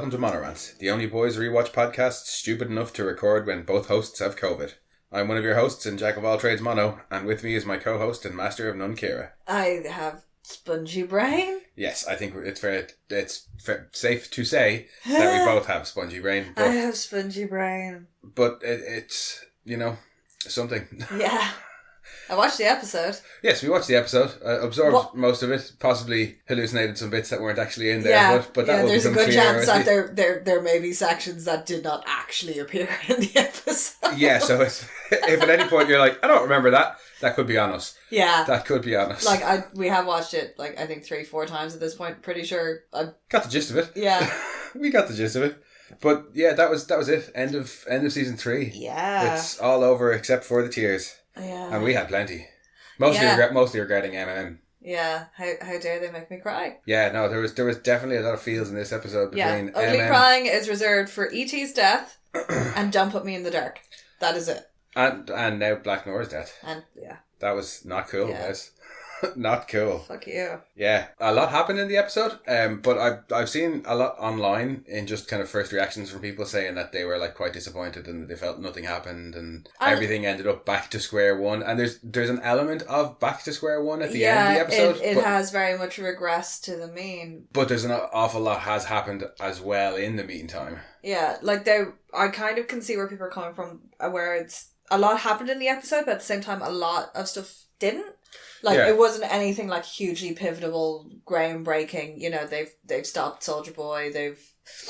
welcome to Monorants, the only boys rewatch podcast stupid enough to record when both hosts have COVID. I'm one of your hosts and jack of all trades Mono, and with me is my co-host and master of none Kira. I have spongy brain. Yes, I think it's safe to say that we both have spongy brain. I have spongy brain. But it's, something. Yeah. I watched the episode. Yes, we watched the episode. Absorbed most of it. Possibly hallucinated some bits that weren't actually in there. Yeah, but that will there's a become good clear chance that there may be sections that did not actually appear in the episode. Yeah, so if at any point you're like, I don't remember that could be on us. Yeah. That could be on us. We have watched it, I think 3-4 times at this point. Pretty sure I've got the gist of it. Yeah. We got the gist of it. But yeah, that was it. End of season 3. Yeah. It's all over except for the tears. Yeah. And we had plenty. Mostly regarding MM. Yeah. How dare they make me cry? Yeah, no, there was definitely a lot of feels in this episode between Ugly crying is reserved for E.T.'s death and Don't Put Me in the Dark. That is it. And now Black Noir's death. And yeah. That was not cool, guys. Not cool. Fuck you. Yeah, a lot happened in the episode, but I've seen a lot online in just kind of first reactions from people saying that they were quite disappointed and they felt nothing happened and everything ended up back to square one. And there's an element of back to square one at the end of the episode. It has very much regressed to the mean. But there's an awful lot has happened as well in the meantime. Yeah, I kind of can see where people are coming from, where it's a lot happened in the episode, but at the same time a lot of stuff didn't. It wasn't anything hugely pivotal, groundbreaking. They've stopped Soldier Boy.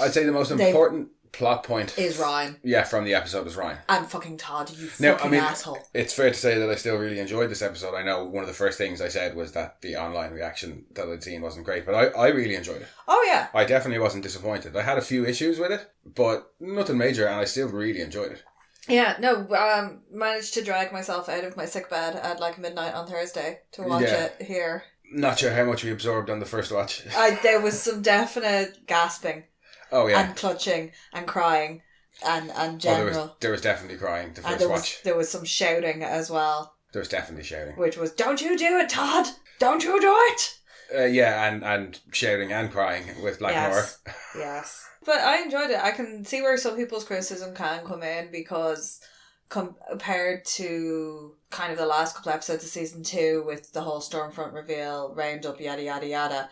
I'd say the most important plot point is Ryan. Yeah, from the episode was Ryan. And fucking Todd, you fucking asshole. It's fair to say that I still really enjoyed this episode. I know one of the first things I said was that the online reaction that I'd seen wasn't great, but I really enjoyed it. Oh yeah. I definitely wasn't disappointed. I had a few issues with it, but nothing major, and I still really enjoyed it. Yeah, no, managed to drag myself out of my sick bed at midnight on Thursday to watch it here. Not sure how much we absorbed on the first watch. There was some definite gasping. Oh yeah. And clutching and crying and general. There was definitely crying the first watch. There was some shouting as well. There was definitely shouting. Which was, don't you do it, Todd! Don't you do it! And shouting and crying with Black Noir. Yes. But I enjoyed it. I can see where some people's criticism can come in because compared to kind of the last couple episodes of season 2 with the whole Stormfront reveal, roundup, yada yada yada,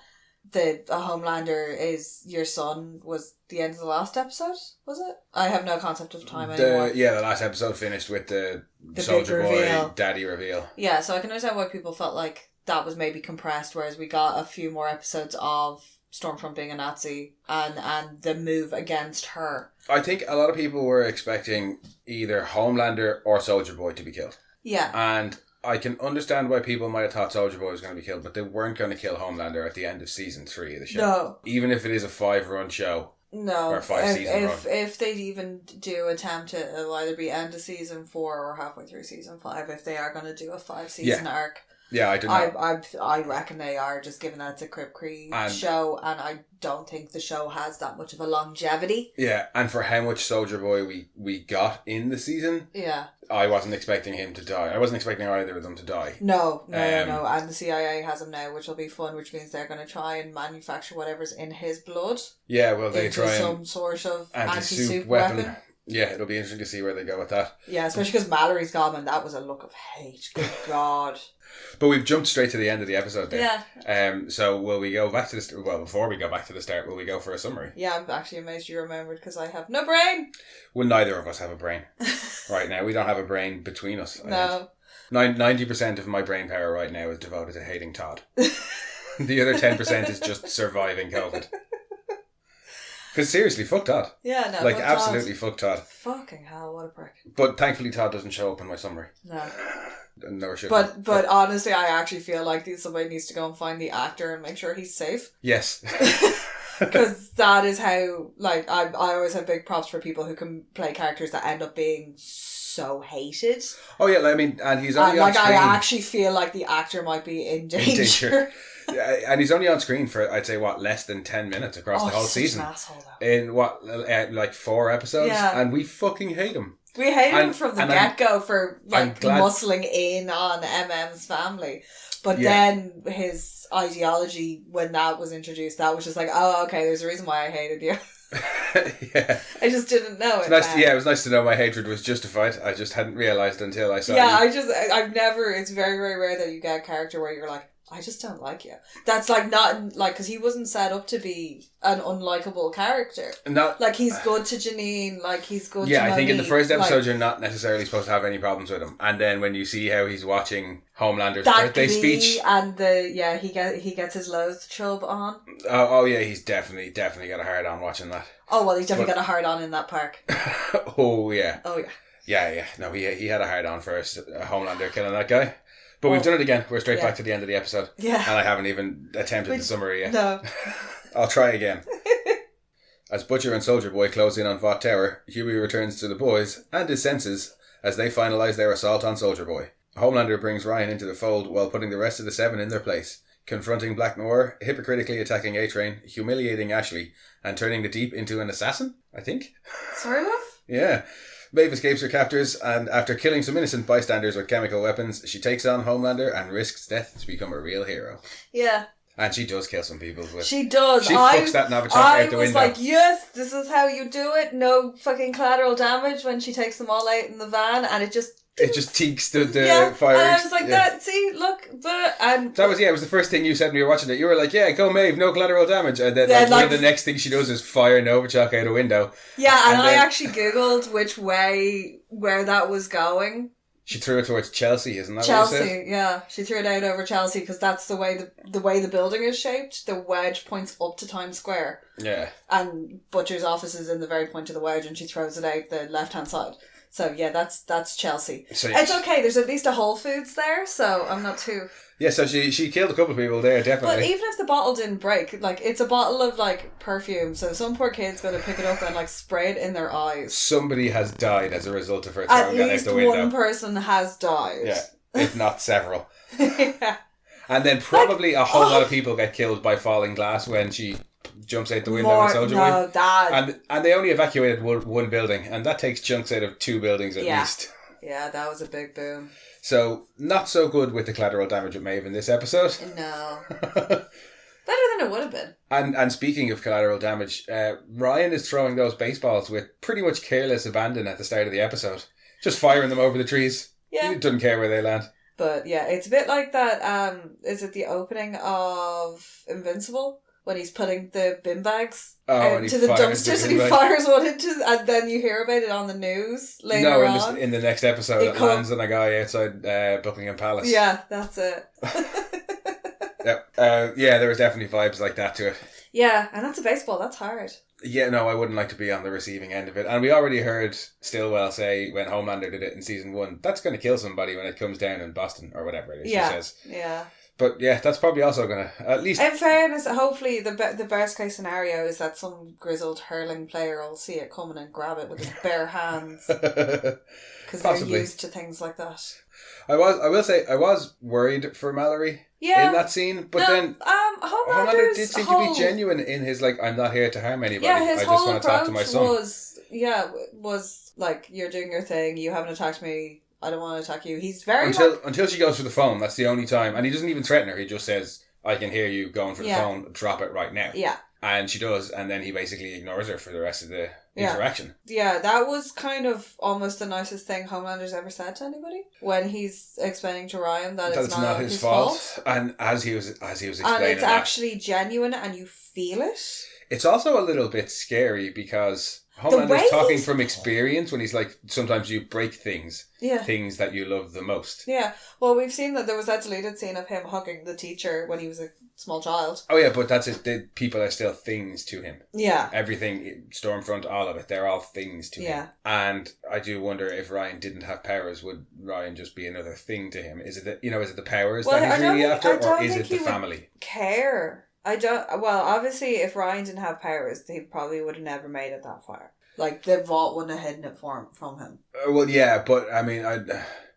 the Homelander is your son was the end of the last episode, was it? I have no concept of time anymore. The last episode finished with the Soldier Boy daddy reveal. Yeah, so I can understand why people felt like that was maybe compressed, whereas we got a few more episodes of Stormfront being a Nazi and the move against her. I think a lot of people were expecting either Homelander or Soldier Boy to be killed. Yeah. And I can understand why people might have thought Soldier Boy was going to be killed, but they weren't going to kill Homelander at the end of season 3 of the show. No. Even if it is a 5-run show. No. Or a 5-season run. If they'd even do attempt it, it'll either be end of season 4 or halfway through season 5 if they are going to do a 5-season arc. Yeah, I don't know. I reckon they are, just given that it's a Crip Cree show, and I don't think the show has that much of a longevity. Yeah, and for how much Soldier Boy we got in the season, I wasn't expecting him to die. I wasn't expecting either of them to die. No. And the CIA has him now, which will be fun, which means they're going to try and manufacture whatever's in his blood. Yeah, well, they try some sort of anti-soup weapon. Yeah, it'll be interesting to see where they go with that. Yeah, especially because Mallory's gone, and that was a look of hate. Good God. But we've jumped straight to the end of the episode there. Yeah. So will we go back to the... Well, before we go back to the start, will we go for a summary? Yeah, I'm actually amazed you remembered because I have no brain. Well, neither of us have a brain. Right now, we don't have a brain between us. No. 90% of my brain power right now is devoted to hating Todd. The other 10% is just surviving COVID. Because seriously, fuck Todd. Yeah, no. Absolutely fuck Todd. Fucking hell, what a prick. But thankfully Todd doesn't show up in my summary. No. Nor should But honestly, I actually feel like somebody needs to go and find the actor and make sure he's safe. Yes. Because that is how, I always have big props for people who can play characters that end up being so hated. Oh yeah, and he's only on screen. I actually feel like the actor might be in danger. And he's only on screen for, I'd say, less than 10 minutes across the whole season. An asshole, though. In 4 episodes? Yeah. And we fucking hate him. We hated him from the get-go for muscling in on MM's family. But then his ideology, when that was introduced, that was just like, oh, okay, there's a reason why I hated you. Yeah. I just didn't know It's it. nice. It was nice to know my hatred was justified. I just hadn't realised until I saw Yeah, you. I've never, it's very, very rare that you get a character where you're like, I just don't like you. That's like not, like, because he wasn't set up to be an unlikable character. Not like, he's good to Janine, like, he's good to I think in the first episode like, you're not necessarily supposed to have any problems with him. And then when you see how he's watching Homelander's that birthday speech. And he gets his loathed chub on. Oh yeah, he's definitely got a hard on watching that. Oh, well, he's definitely got a hard on in that park. Oh yeah. Oh yeah. Yeah. No, he had a hard on first. Homelander killing that guy. But we've done it again. We're straight back to the end of the episode. Yeah. And I haven't even attempted the summary yet. No. I'll try again. As Butcher and Soldier Boy close in on Vought Tower, Huey returns to the boys and his senses as they finalise their assault on Soldier Boy. Homelander brings Ryan into the fold while putting the rest of the Seven in their place, confronting Black Noir, hypocritically attacking A-Train, humiliating Ashley, and turning the Deep into an assassin, I think. Sort of? Yeah. Maeve escapes her captors, and after killing some innocent bystanders with chemical weapons, she takes on Homelander and risks death to become a real hero. Yeah. And she does kill some people. She does. She fucks that Novichok out the window. I was like, yes, this is how you do it. No fucking collateral damage when she takes them all out in the van, and it just teaks the fire. And I was like, it was the first thing you said when you were watching it. You were like, yeah, go Maeve, no collateral damage. And then one of the next things she does is fire Novichok out a window. Yeah, and I actually Googled where that was going. She threw it towards Chelsea, isn't that Chelsea, what you said? yeah. She threw it out over Chelsea because that's the way the building is shaped. The wedge points up to Times Square. Yeah. And Butcher's office is in the very point of the wedge, and she throws it out the left-hand side. So yeah, that's Chelsea. So, it's okay. There's at least a Whole Foods there, so I'm not too. Yeah, so she killed a couple of people there, definitely. But even if the bottle didn't break, like, it's a bottle of like perfume, so some poor kid's gonna pick it up and like spray it in their eyes. Somebody has died as a result of her throwing that out the window. At least one person has died. Yeah, if not several. Yeah. And then probably a whole lot of people get killed by falling glass when she jumps out the window in Soldier Boy. Dad. And they only evacuated one building, and that takes chunks out of 2 buildings at least. Yeah, that was a big boom. So, not so good with the collateral damage with Maeve in this episode. No. Better than it would have been. And speaking of collateral damage, Ryan is throwing those baseballs with pretty much careless abandon at the start of the episode. Just firing them over the trees. Yeah. He doesn't care where they land. But yeah, it's a bit like that, is it the opening of Invincible? When he's putting the bin bags into the dumpsters and he fires one into, and then you hear about it on the news later on. In the next episode, it lands on a guy outside Buckingham Palace. Yeah, that's it. There was definitely vibes like that to it. Yeah, and that's a baseball. That's hard. Yeah, no, I wouldn't like to be on the receiving end of it. And we already heard Stillwell say when Homelander did it in season 1, that's going to kill somebody when it comes down in Boston or whatever it is she says. Yeah. But yeah, that's probably also going to, at least... In fairness, hopefully the best case scenario is that some grizzled hurling player will see it coming and grab it with his bare hands. Because they're used to things like that. I will say, I was worried for Mallory in that scene, but then Homelander did seem to be genuine in his, like, I'm not here to harm anybody. Yeah, his I whole just want to talk to my son. was like, you're doing your thing, you haven't attacked me, I don't want to attack you. He's very... Until she goes for the phone, that's the only time. And he doesn't even threaten her, he just says, I can hear you going for the phone, drop it right now. Yeah. And she does, and then he basically ignores her for the rest of the interaction. Yeah, that was kind of almost the nicest thing Homelander's ever said to anybody. When he's explaining to Ryan that it's not his fault. And as he was explaining and it's actually genuine and you feel it. It's also a little bit scary because Homelander's talking from experience when he's like, sometimes you break things. Yeah. Things that you love the most. Yeah. Well, we've seen that there was that deleted scene of him hugging the teacher when he was a small child. Oh yeah, but that's it. The people are still things to him. Yeah. Everything, Stormfront, all of it, they're all things to him. And I do wonder if Ryan didn't have powers, would Ryan just be another thing to him? Is it the powers that he's really after, or is it the family? Care. Obviously, if Ryan didn't have powers, he probably would have never made it that far. Like, the vault wouldn't have hidden it from him. Well, yeah, but, I mean,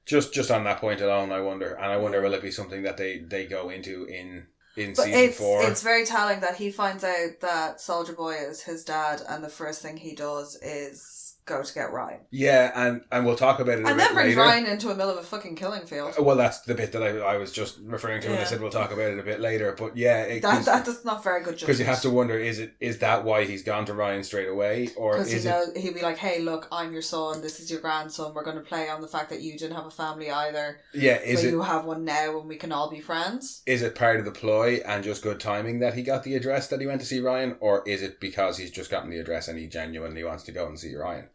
just on that point alone, I wonder will it be something that they go into in season 4? It's very telling that he finds out that Soldier Boy is his dad, and the first thing he does is go to get Ryan. Yeah, and we'll talk about it a bit later. And then brings Ryan into the middle of a fucking killing field. Well, that's the bit that I was just referring to when I said we'll talk about it a bit later. But yeah, that's not very good judgment. Because you have to wonder, is that why he's gone to Ryan straight away? Or because he'd be like, hey, look, I'm your son, this is your grandson, we're going to play on the fact that you didn't have a family either. Yeah, you have one now and we can all be friends? Is it part of the ploy and just good timing that he got the address that he went to see Ryan? Or is it because he's just gotten the address and he genuinely wants to go and see Ryan?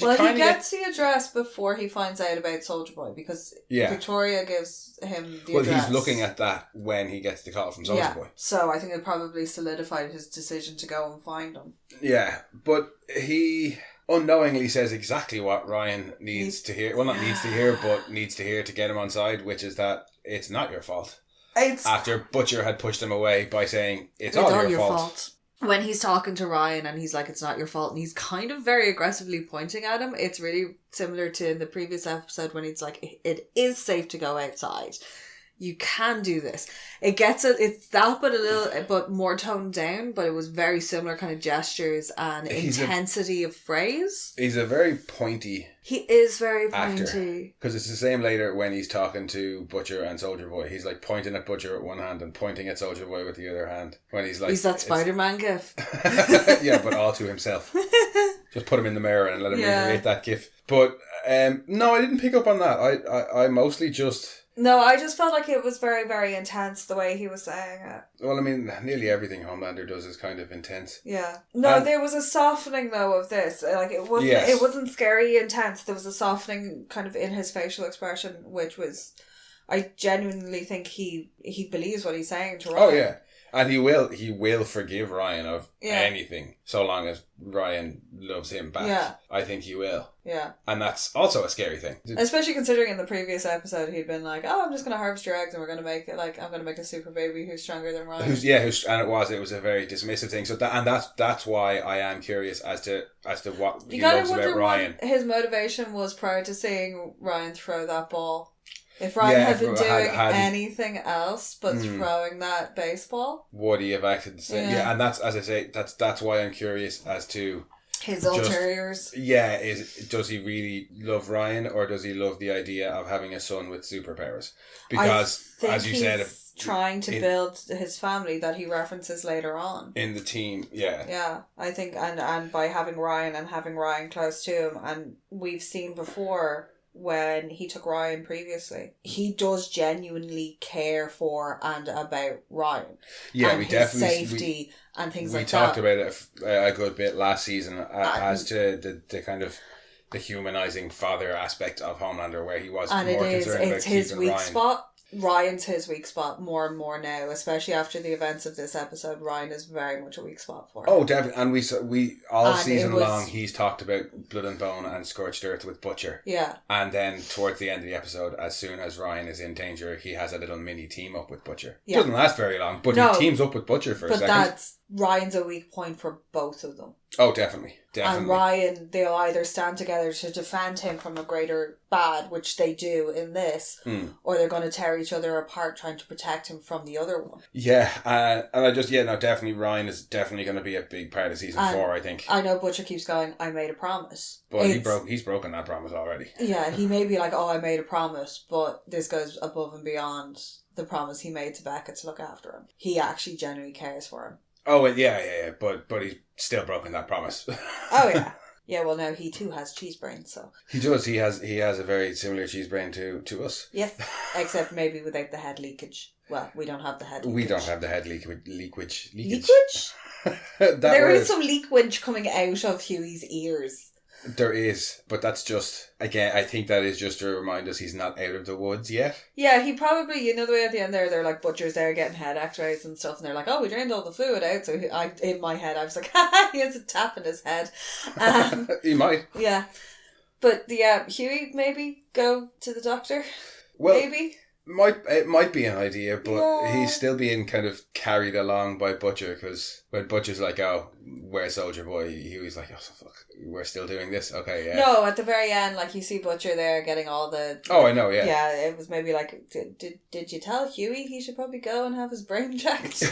Well, he gets the address before he finds out about Soldier Boy, because Victoria gives him the address. Well, he's looking at that when he gets the call from Soldier Boy. So I think it probably solidified his decision to go and find him. Yeah, but he unknowingly says exactly what Ryan needs to hear. Well, not needs to hear, but needs to hear to get him on side, which is that it's not your fault. After Butcher had pushed him away by saying, it's all your fault. When he's talking to Ryan and he's like, it's not your fault, and he's kind of very aggressively pointing at him, it's really similar to the previous episode when he's like, it is safe to go outside. You can do this. It's that, but more toned down, but it was very similar kind of gestures and intensity of phrase. He's a very pointy He is very pointy. Because it's the same later when he's talking to Butcher and Soldier Boy. He's like pointing at Butcher with one hand and pointing at Soldier Boy with the other hand. When he's like... He's that Spider-Man gif. Yeah, but all to himself. Just put him in the mirror and let him recreate that gif. But, no, I didn't pick up on that. I mostly just... No, I just felt like it was very, very intense the way he was saying it. Well, I mean, nearly everything Homelander does is kind of intense. Yeah. No, there was a softening though of this. Like it wasn't scary intense. There was a softening kind of in his facial expression, which was, I genuinely think he believes what he's saying to Ryan. Oh yeah. And he will forgive Ryan of anything, so long as Ryan loves him back. Yeah. I think he will. Yeah. And that's also a scary thing. Especially considering in the previous episode he'd been like, oh, I'm just going to harvest your eggs and we're going to make it, like, I'm going to make a super baby who's stronger than Ryan. And it was a very dismissive thing. So that's why I am curious as to what he loves about Ryan. What his motivation was prior to seeing Ryan throw that ball. If Ryan had been doing anything else but throwing that baseball, would he have acted the same? Yeah, and that's, as I say, that's why I'm curious as to his ulteriors. Yeah, does he really love Ryan, or does he love the idea of having a son with superpowers? Because, as you said, trying to build his family that he references later on in the team. Yeah, I think, and by having Ryan and having Ryan close to him, and we've seen before. When he took Ryan previously, he does genuinely care for and about Ryan. Yeah, and we his definitely safety and things like that. We talked about it a good bit last season as to the kind of the humanizing father aspect of Homelander, where he was more concerned about keeping Ryan. Spot. Ryan's his weak spot more and more now, especially after the events of this episode. Ryan is very much a weak spot for him. Oh, definitely. And we all season long, he's talked about Blood and Bone and Scorched Earth with Butcher. Yeah. And then towards the end of the episode, as soon as Ryan is in danger, he has a little mini team up with Butcher. Yeah. It doesn't last very long, but he teams up with Butcher for a second. But Ryan's a weak point for both of them. Oh, definitely. And Ryan, they'll either stand together to defend him from a greater bad, which they do in this, or they're going to tear each other apart trying to protect him from the other one. Yeah, and I just, definitely Ryan is definitely going to be a big part of season 4, I think. I know Butcher keeps going, I made a promise. But he's broken that promise already. Yeah, he may be like, oh, I made a promise, but this goes above and beyond the promise he made to Becca to look after him. He actually genuinely cares for him. Oh, yeah. But he's still broken that promise. Oh, yeah. Yeah, well, now he too has cheese brain, so... He does. He has a very similar cheese brain to us. Yes, except maybe without the head leakage. Well, we don't have the head leakage. We don't have the head leakage. Leakage? There is some leakage coming out of Huey's ears. There is, but that's just, again, I think that is just to remind us he's not out of the woods yet. Yeah, he probably, the way at the end there, they're like butchers there getting head x-rays and stuff, and they're like, oh, we drained all the fluid out, so in my head I was like, he has a tap in his head. He might. Yeah. But Huey maybe go to the doctor? Well, maybe? It might be an idea, but he's still being kind of carried along by Butcher, because when Butcher's like, oh, where's Soldier Boy? Huey's like, oh, fuck, we're still doing this? Okay, yeah. No, at the very end, like, you see Butcher there getting all the... Oh, I know, yeah. Yeah, it was maybe like, did you tell Huey he should probably go and have his brain checked?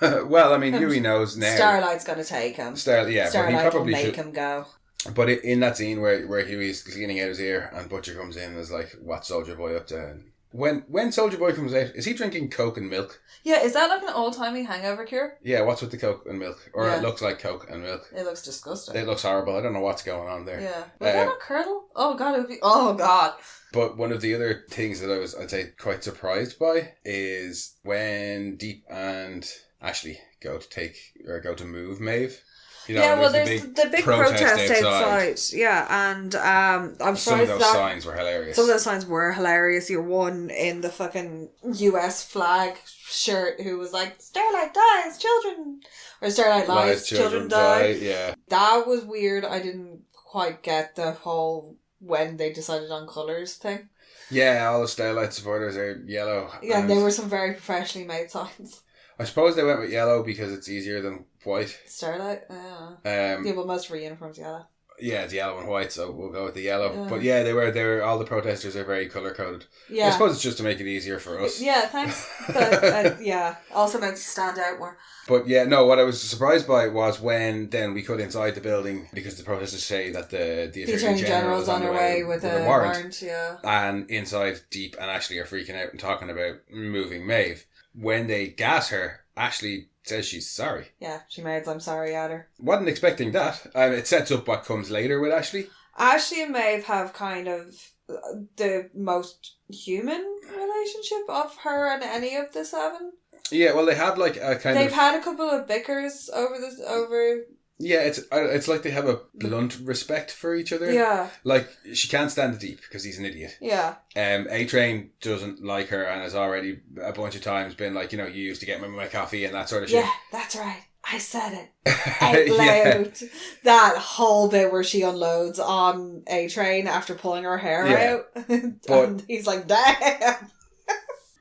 Well, I mean, Huey knows now. Starlight's going to take him. Starlight will make him go. But in that scene where Huey's cleaning out his ear and Butcher comes in and is like, what's Soldier Boy up to? And when Soldier Boy comes out, is he drinking Coke and milk? Yeah, is that like an old-timey hangover cure? Yeah, what's with the Coke and milk? Or Yeah. It looks like Coke and milk. It looks disgusting. It looks horrible. I don't know what's going on there. Yeah. Would that not curdle? Oh god, it would be... Oh god. But one of the other things that I'd say, quite surprised by is when Deep and Ashley go to move Maeve. You know, yeah, well, there's the big protest outside. Yeah, and I'm some of those signs were hilarious. Some of those signs were hilarious. You're one in the fucking US flag shirt who was like, Starlight dies, children. Or Starlight lies, children die. Yeah. That was weird. I didn't quite get the whole when they decided on colours thing. Yeah, all the Starlight supporters are yellow. Yeah, and they were some very professionally made signs. I suppose they went with yellow because it's easier than white. Starlight? Yeah. Yeah, well, most of our uniforms yellow. Yeah, it's yellow and white, so we'll go with the yellow. Yeah. But yeah, they were all the protesters are very colour coded. Yeah. I suppose it's just to make it easier for us. Yeah, thanks. But yeah, also makes you stand out more. But yeah, no, what I was surprised by was when then we cut inside the building because the protesters say that the Attorney General's on her way with a warrant. Yeah. And inside Deep and Ashley are freaking out and talking about moving Maeve. When they gas her, Ashley says she's sorry. Yeah, she made I'm sorry at her. Wasn't expecting that. It sets up what comes later with Ashley. Ashley and Maeve have kind of the most human relationship of her and any of the seven. Yeah, well, they have like a kind They've had a couple of bickers over. Yeah, it's like they have a blunt respect for each other. Yeah. Like, she can't stand the Deep because he's an idiot. Yeah. A-Train doesn't like her and has already a bunch of times been like, you know, you used to get me my coffee and that sort of shit. Yeah, that's right. I said it out loud. Yeah. That whole bit where she unloads on A-Train after pulling her hair out. And he's like, damn.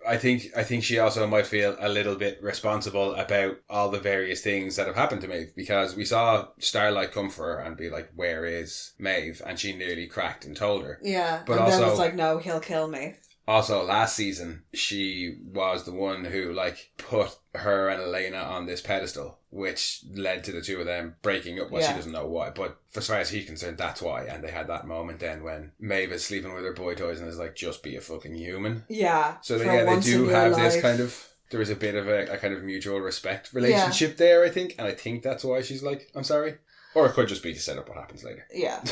I think she also might feel a little bit responsible about all the various things that have happened to Maeve, because we saw Starlight come for her and be like, where is Maeve? And she nearly cracked and told her. Yeah, but and also, then was like, no, he'll kill me. Also, last season, she was the one who, like, put her and Elena on this pedestal, which led to the two of them breaking up. Well, she doesn't know why, but as far as he's concerned, that's why. And they had that moment then when Maeve is sleeping with her boy toys and is like, just be a fucking human. Yeah. So, they do have this kind of... There is a bit of a kind of mutual respect relationship there, I think. And I think that's why she's like, I'm sorry. Or it could just be to set up what happens later. Yeah.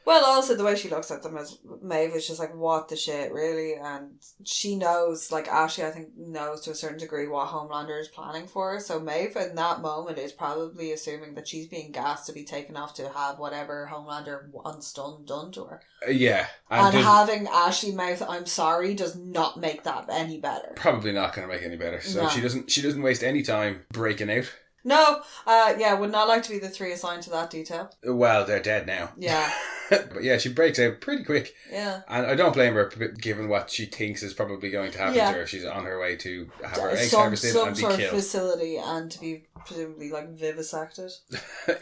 Well, also the way she looks at them as Maeve is just like, what the shit, really? And she knows, like Ashley, I think, knows to a certain degree what Homelander is planning for her. So Maeve in that moment is probably assuming that she's being gassed to be taken off to have whatever Homelander wants done to her. Yeah. And having Ashley mouth I'm sorry does not make that any better. Probably not going to make any better. So she doesn't waste any time breaking out. No, would not like to be the three assigned to that detail. Well, they're dead now. Yeah. But yeah, she breaks out pretty quick. Yeah. And I don't blame her, given what she thinks is probably going to happen to her. She's on her way to have her eggs harvested and be killed. Some sort of facility and to be presumably like vivisected.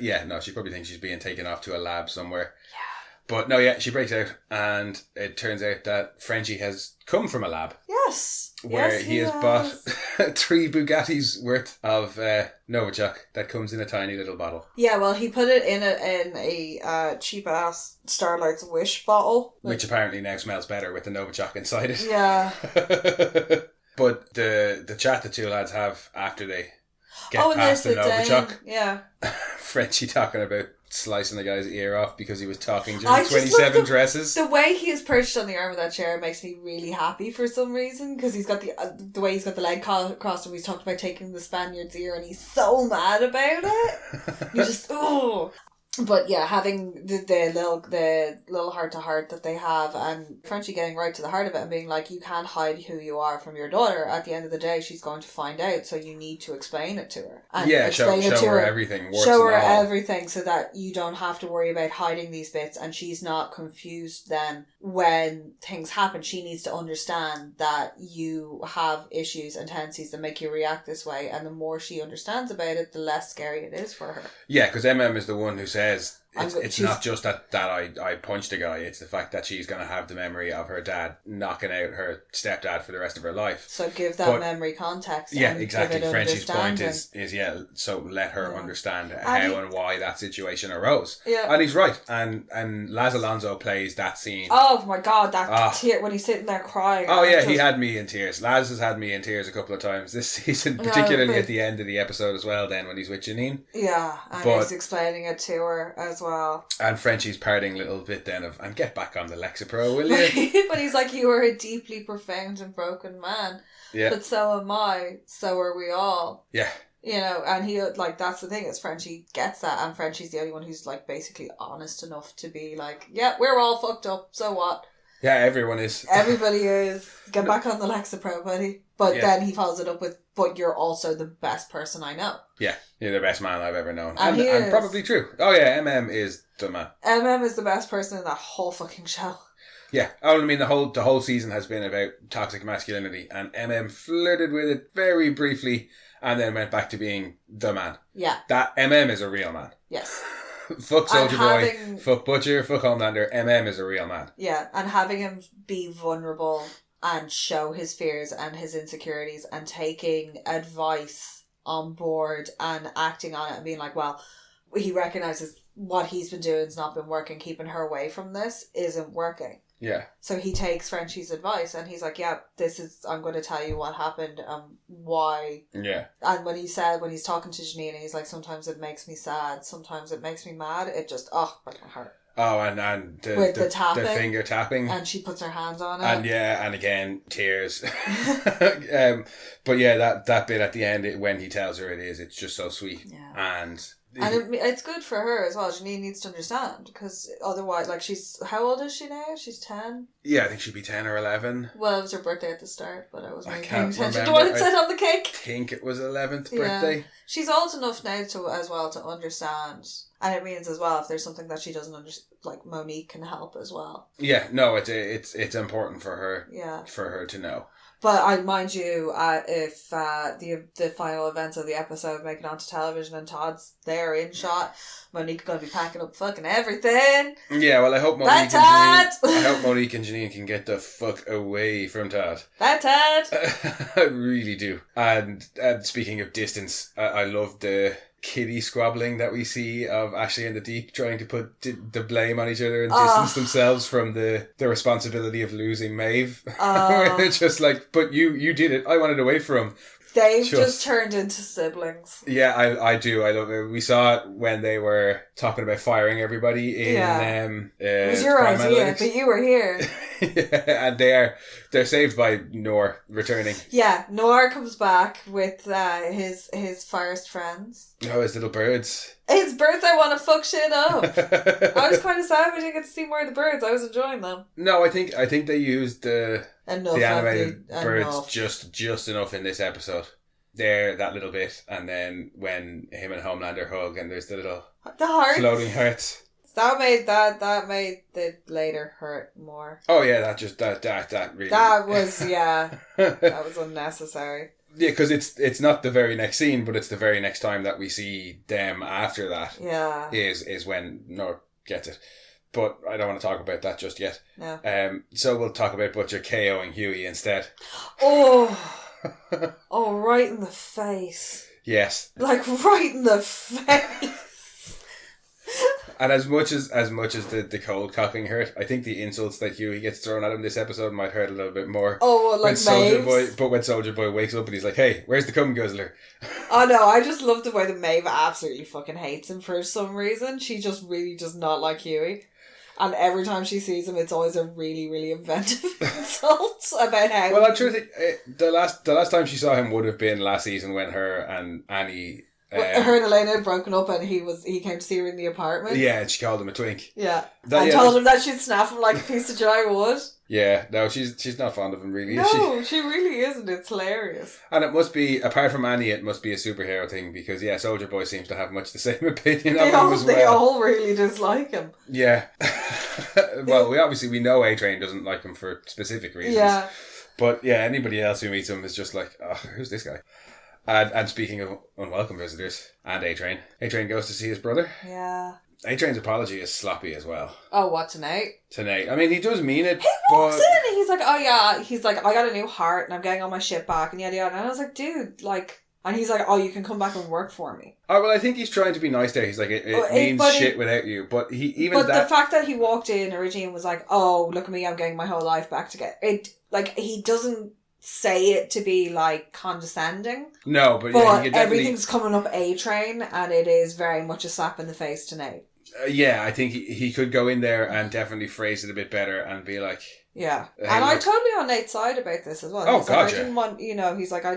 Yeah, no, she probably thinks she's being taken off to a lab somewhere. Yeah. But no, yeah, she breaks out and it turns out that Frenchie has come from a lab. Yes. Where he has bought 3 Bugattis worth of Novichok that comes in a tiny little bottle. Yeah, well, he put it in a cheap ass Starlight's Wish bottle, which apparently now smells better with the Novichok inside it. Yeah. But the chat the two lads have after they get past the Novichok. Yeah. Frenchie talking about slicing the guy's ear off because he was talking during 27 dresses. The way he is perched on the arm of that chair makes me really happy for some reason, because he's got the way he's got the leg crossed, and he's talked about taking the Spaniard's ear and he's so mad about it. You just But yeah, having the little heart to heart that they have, and Frenchie getting right to the heart of it and being like, you can't hide who you are from your daughter. At the end of the day, she's going to find out, so you need to explain it to her. And show her everything. Show her everything so that you don't have to worry about hiding these bits, and she's not confused then when things happen. She needs to understand that you have issues and tendencies that make you react this way, and the more she understands about it, the less scary it is for her. Yeah, because MM is the one who says It's not just that I punched a guy. It's the fact that she's going to have the memory of her dad knocking out her stepdad for the rest of her life. So give that memory context. Yeah, and exactly. give it Frenchie's point is so let her Yeah. understand how and why that situation arose. Yeah. And he's right. And Laz Alonso plays that scene. Oh my god, that tear when he's sitting there crying. Oh yeah, he had me in tears. Laz has had me in tears a couple of times this season, particularly at the end of the episode as well. Then when he's with Janine. Yeah, and he's explaining it to her as well. And Frenchie's parting little bit then of, and get back on the Lexapro, will you? But he's like, you are a deeply profound and broken man. Yeah. But so am I. So are we all. Yeah. You know, and he, like, that's the thing, is Frenchie gets that, and Frenchie's the only one who's, like, basically honest enough to be like, yeah, we're all fucked up, so what? Yeah, everyone is. Everybody is. Get back on the Lexapro, buddy. But then he follows it up with, but you're also the best person I know. Yeah, you're the best man I've ever known. And probably true. Oh yeah, MM is the man. MM is the best person in that whole fucking show. Yeah, I mean the whole season has been about toxic masculinity, and MM flirted with it very briefly, and then went back to being the man. Yeah. That MM is a real man. Yes. Fuck Soldier Boy, fuck Butcher, fuck Homelander, MM is a real man. Yeah, and having him be vulnerable and show his fears and his insecurities and taking advice on board and acting on it and being like, well, he recognises what he's been doing has not been working, keeping her away from this isn't working. Yeah. So he takes Frenchie's advice and he's like, yeah, I'm going to tell you what happened, why. Yeah. And when he's talking to Janine, he's like, sometimes it makes me sad, sometimes it makes me mad, it just, breaks my heart. Oh, and the tapping, the finger tapping, and she puts her hands on it, and and again tears. But yeah, that bit at the end when he tells her it's just so sweet, and it's good for her as well. Janine needs to understand, because otherwise, like, how old is she now? She's 10. Yeah, I think she'd be 10 or 11. Well, it was her birthday at the start, but I wasn't paying can't attention remember. to what it said on the cake. I think it was 11th birthday. She's old enough now to understand, and it means as well if there's something that she doesn't understand, like Monique can help as well. Yeah, no, it's important for her. Yeah, for her to know. But I mind you, if the final events of the episode make it onto television and Todd's there in shot, Monique's going to be packing up fucking everything. Yeah, well, I hope Monique and Janine can get the fuck away from Todd. Bye, Todd. I really do. And speaking of distance, I love the kiddie squabbling that we see of Ashley and the Deep trying to put the blame on each other and distance themselves from the responsibility of losing Maeve. Where they're just like, but you did it. I wanted away from. They've just turned into siblings. Yeah, I do. I love it. We saw it when they were talking about firing everybody in it was your idea, but you were here. Yeah, and they're saved by Noor returning. Yeah, Noor comes back with his forest friends. Oh, his little birds. His birds that want to fuck shit up. I was kind of sad we didn't get to see more of the birds. I was enjoying them. No, I think they used the animated birds enough. just enough in this episode. There, that little bit, and then when him and Homelander hug, and there's the hearts. Floating hearts. That made the later hurt more. Oh yeah, that really. That was that was unnecessary. Yeah, because it's not the very next scene, but it's the very next time that we see them after that. Yeah. Is when Noor gets it. But I don't want to talk about that just yet. No. So we'll talk about Butcher KOing Huey instead. Oh. Oh, right in the face. Yes. Like right in the face. And as much as the cold cocking hurt, I think the insults that Huey gets thrown at him this episode might hurt a little bit more. Oh, well, like when Soldier Boy wakes up and he's like, "Hey, where's the cum guzzler?" Oh no, I just love the way that Maeve absolutely fucking hates him for some reason. She just really does not like Huey. And every time she sees him, it's always a really, really inventive insult about how... Well, I'm sure the last time she saw him would have been last season when her and Annie... her and Elena had broken up and he came to see her in the apartment. Yeah, and she called him a twink. Yeah. Told him that she'd snap him like a piece of dry wood. Yeah, no, she's not fond of him really, is No, she really isn't. It's hilarious. And it must be, apart from Annie, it must be a superhero thing because, yeah, Soldier Boy seems to have much the same opinion of him as well. They all really dislike him. Yeah. Well, we know A-Train doesn't like him for specific reasons. Yeah. But, yeah, anybody else who meets him is just like, oh, who's this guy? And speaking of unwelcome visitors and A-Train goes to see his brother. Yeah. A-Train's apology is sloppy as well. Oh, what, tonight? Tonight. I mean, he does mean it. He walks in and he's like, oh yeah, he's like, I got a new heart and I'm getting all my shit back and yada yada. And I was like, dude, like, and he's like, oh, you can come back and work for me. Oh, well, I think he's trying to be nice there. He's like, it means shit without you. But the fact that he walked in originally and was like, oh, look at me, I'm getting my whole life back together. Like, he doesn't say it to be, like, condescending. No, but yeah, everything's coming up A-Train and it is very much a slap in the face tonight. Yeah, I think he could go in there and definitely phrase it a bit better and be like... Yeah. Hey, and I'm totally on Nate's side about this as well. Oh, he's God, like, I didn't want, he's like, I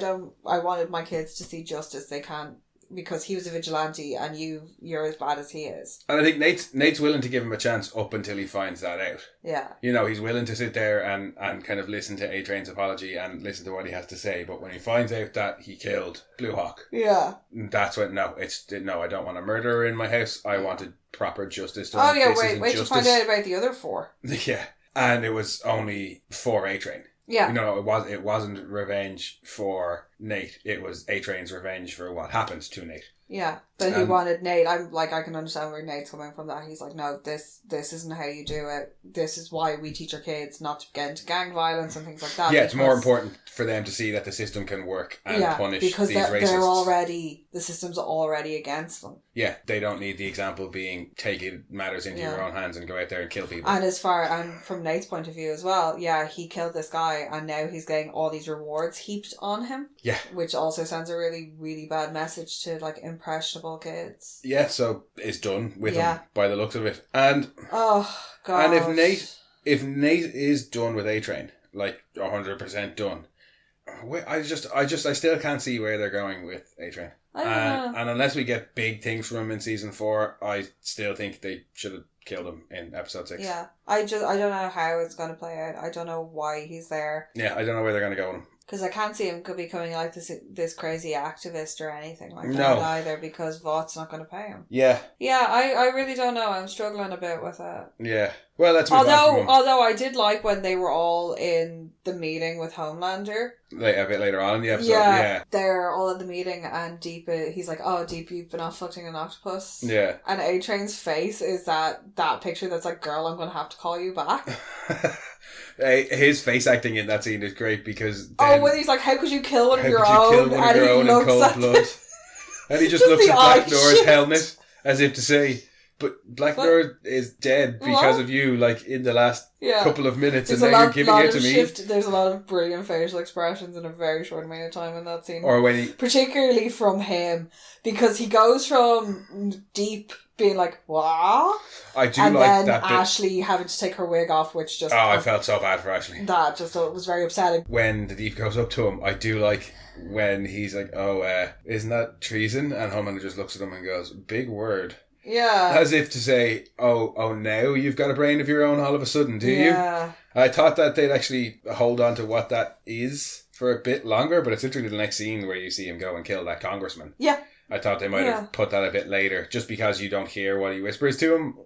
wanted my kids to see justice. They can't, because he was a vigilante and you're as bad as he is. And I think Nate's willing to give him a chance up until he finds that out. Yeah. He's willing to sit there and kind of listen to A-Train's apology and listen to what he has to say. But when he finds out that he killed Blue Hawk, yeah, that's when, no, I don't want a murderer in my house. I wanted proper justice done. Oh, yeah, wait to find out about the other 4. Yeah. And it was only for A-Train. Yeah. It wasn't revenge for Nate. It was A-Train's revenge for what happened to Nate. Yeah. But he wanted Nate. I'm like, I can understand where Nate's coming from that. He's like, no, this isn't how you do it. This is why we teach our kids not to get into gang violence and things like that. Yeah, it's more important for them to see that the system can work and punish because these racists. The system's already against them. Yeah, they don't need the example being taking matters into your own hands and go out there and kill people. And from Nate's point of view as well, yeah, he killed this guy and now he's getting all these rewards heaped on him. Yeah. Which also sends a really, really bad message to, like, impressionable kids. Yeah, so it's done with him by the looks of it. And oh god. And if Nate is done with A-Train, like 100% done, I still can't see where they're going with A-Train. And unless we get big things from him in season 4, I still think they should have killed him in episode 6. Yeah, I don't know how it's going to play out. I don't know why he's there. Yeah, I don't know where they're going to go with him. Because I can't see him becoming like this crazy activist or anything like that either, because Vought's not going to pay him. Yeah. Yeah, I really don't know. I'm struggling a bit with it. Yeah. Well, let's move on from him. Although I did like when they were all in the meeting with Homelander. A bit later on in the episode, yeah. They're all at the meeting and Deep, he's like, oh, Deep, you've been off fucking an octopus. Yeah. And A-Train's face is that picture that's like, girl, I'm going to have to call you back. His face acting in that scene is great because when he's like, how could you kill one of your own? And he looks in cold blood. And he just looks at Black Noir's helmet as if to say, but Black Noir is dead because of you, like in the last couple of minutes, and now you're giving it to me. There's a lot of brilliant facial expressions in a very short amount of time in that scene. Or when particularly from him, because he goes from Deep being like, what? I do and like then that bit. Ashley having to take her wig off, which just... I felt so bad for Ashley. That just was very upsetting. When the Deep goes up to him, I do like when he's like, isn't that treason? And Homelander just looks at him and goes, big word. Yeah. As if to say, now you've got a brain of your own all of a sudden, do you? Yeah. I thought that they'd actually hold on to what that is for a bit longer, but it's literally the next scene where you see him go and kill that congressman. Yeah. I thought they might have put that a bit later, just because you don't hear what he whispers to him.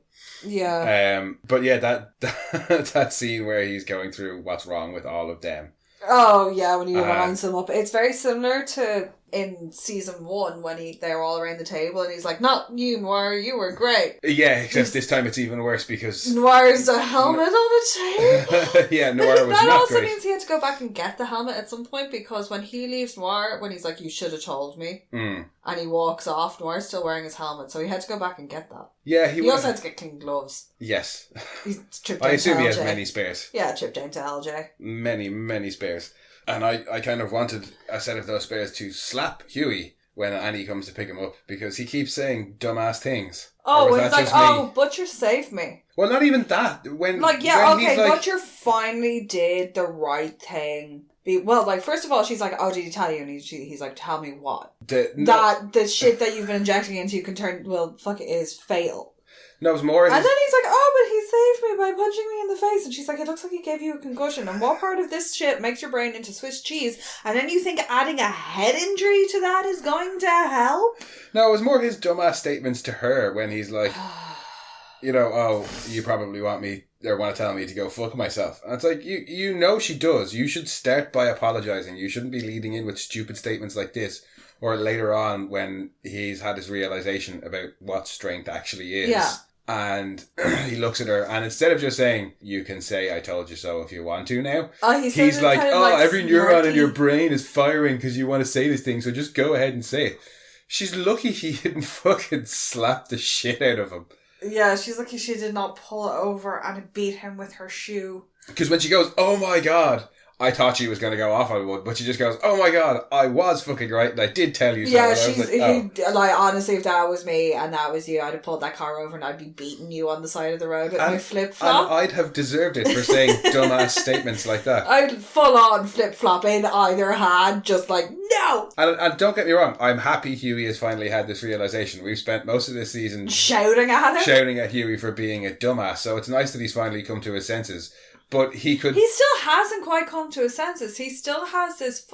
Yeah. But yeah, that scene where he's going through what's wrong with all of them. Oh yeah, when he lines them up, it's very similar to in season 1 when they're all around the table and he's like, "Not you, Noir, you were great." Yeah, except this time it's even worse because Noir's a helmet on a table. Yeah, Noir was that not also great. means he had to go back and get the helmet at some point, because when he leaves Noir, when he's like, "You should have told me," and he walks off, Noir's still wearing his helmet, so he had to go back and get that. Yeah, he also had to get clean gloves. Yes. He's tripped down I assume to he LJ. has many spares. Yeah, tripped down to LJ. Many spares. And I kind of wanted a set of those spares to slap Huey when Annie comes to pick him up, because he keeps saying dumbass things. Oh, when he's like, Butcher saved me. Well, not even that. Butcher finally did the right thing. First of all, she's like, "Oh, did he tell you?" And he's like, "Tell me what?" The shit that you've been injecting into you can turn, is fatal. No, it was more... And then he's like, "Oh, but he saved me by punching me in the face." And she's like, "It looks like he gave you a concussion. And what part of this shit makes your brain into Swiss cheese? And then you think adding a head injury to that is going to help?" No, it was more his dumbass statements to her when he's like, you probably want me or want to tell me to go fuck myself. And it's like, you know she does. You should start by apologising. You shouldn't be leading in with stupid statements like this. Or later on when he's had his realisation about what strength actually is. Yeah. And he looks at her, and instead of just saying, "You can say I told you so if you want to now," he's like, kind of "Oh, every neuron smirky. in your brain is firing because you want to say this thing, so just go ahead and say it." She's lucky he didn't fucking slap the shit out of him. Yeah, she's lucky she did not pull over and beat him with her shoe. Because when she goes, "Oh my God," I thought she was going to go off on wood, but she just goes, "Oh my God, I was fucking right, and I did tell you so." Yeah, honestly, if that was me and that was you, I'd have pulled that car over and I'd be beating you on the side of the road with my flip-flop. And I'd have deserved it for saying dumbass statements like that. I'd full-on flip-flop in either hand, just like, no! And don't get me wrong, I'm happy Huey has finally had this realisation. We've spent most of this season shouting at Huey for being a dumbass, so it's nice that he's finally come to his senses. But he still hasn't quite come to his senses. He still has this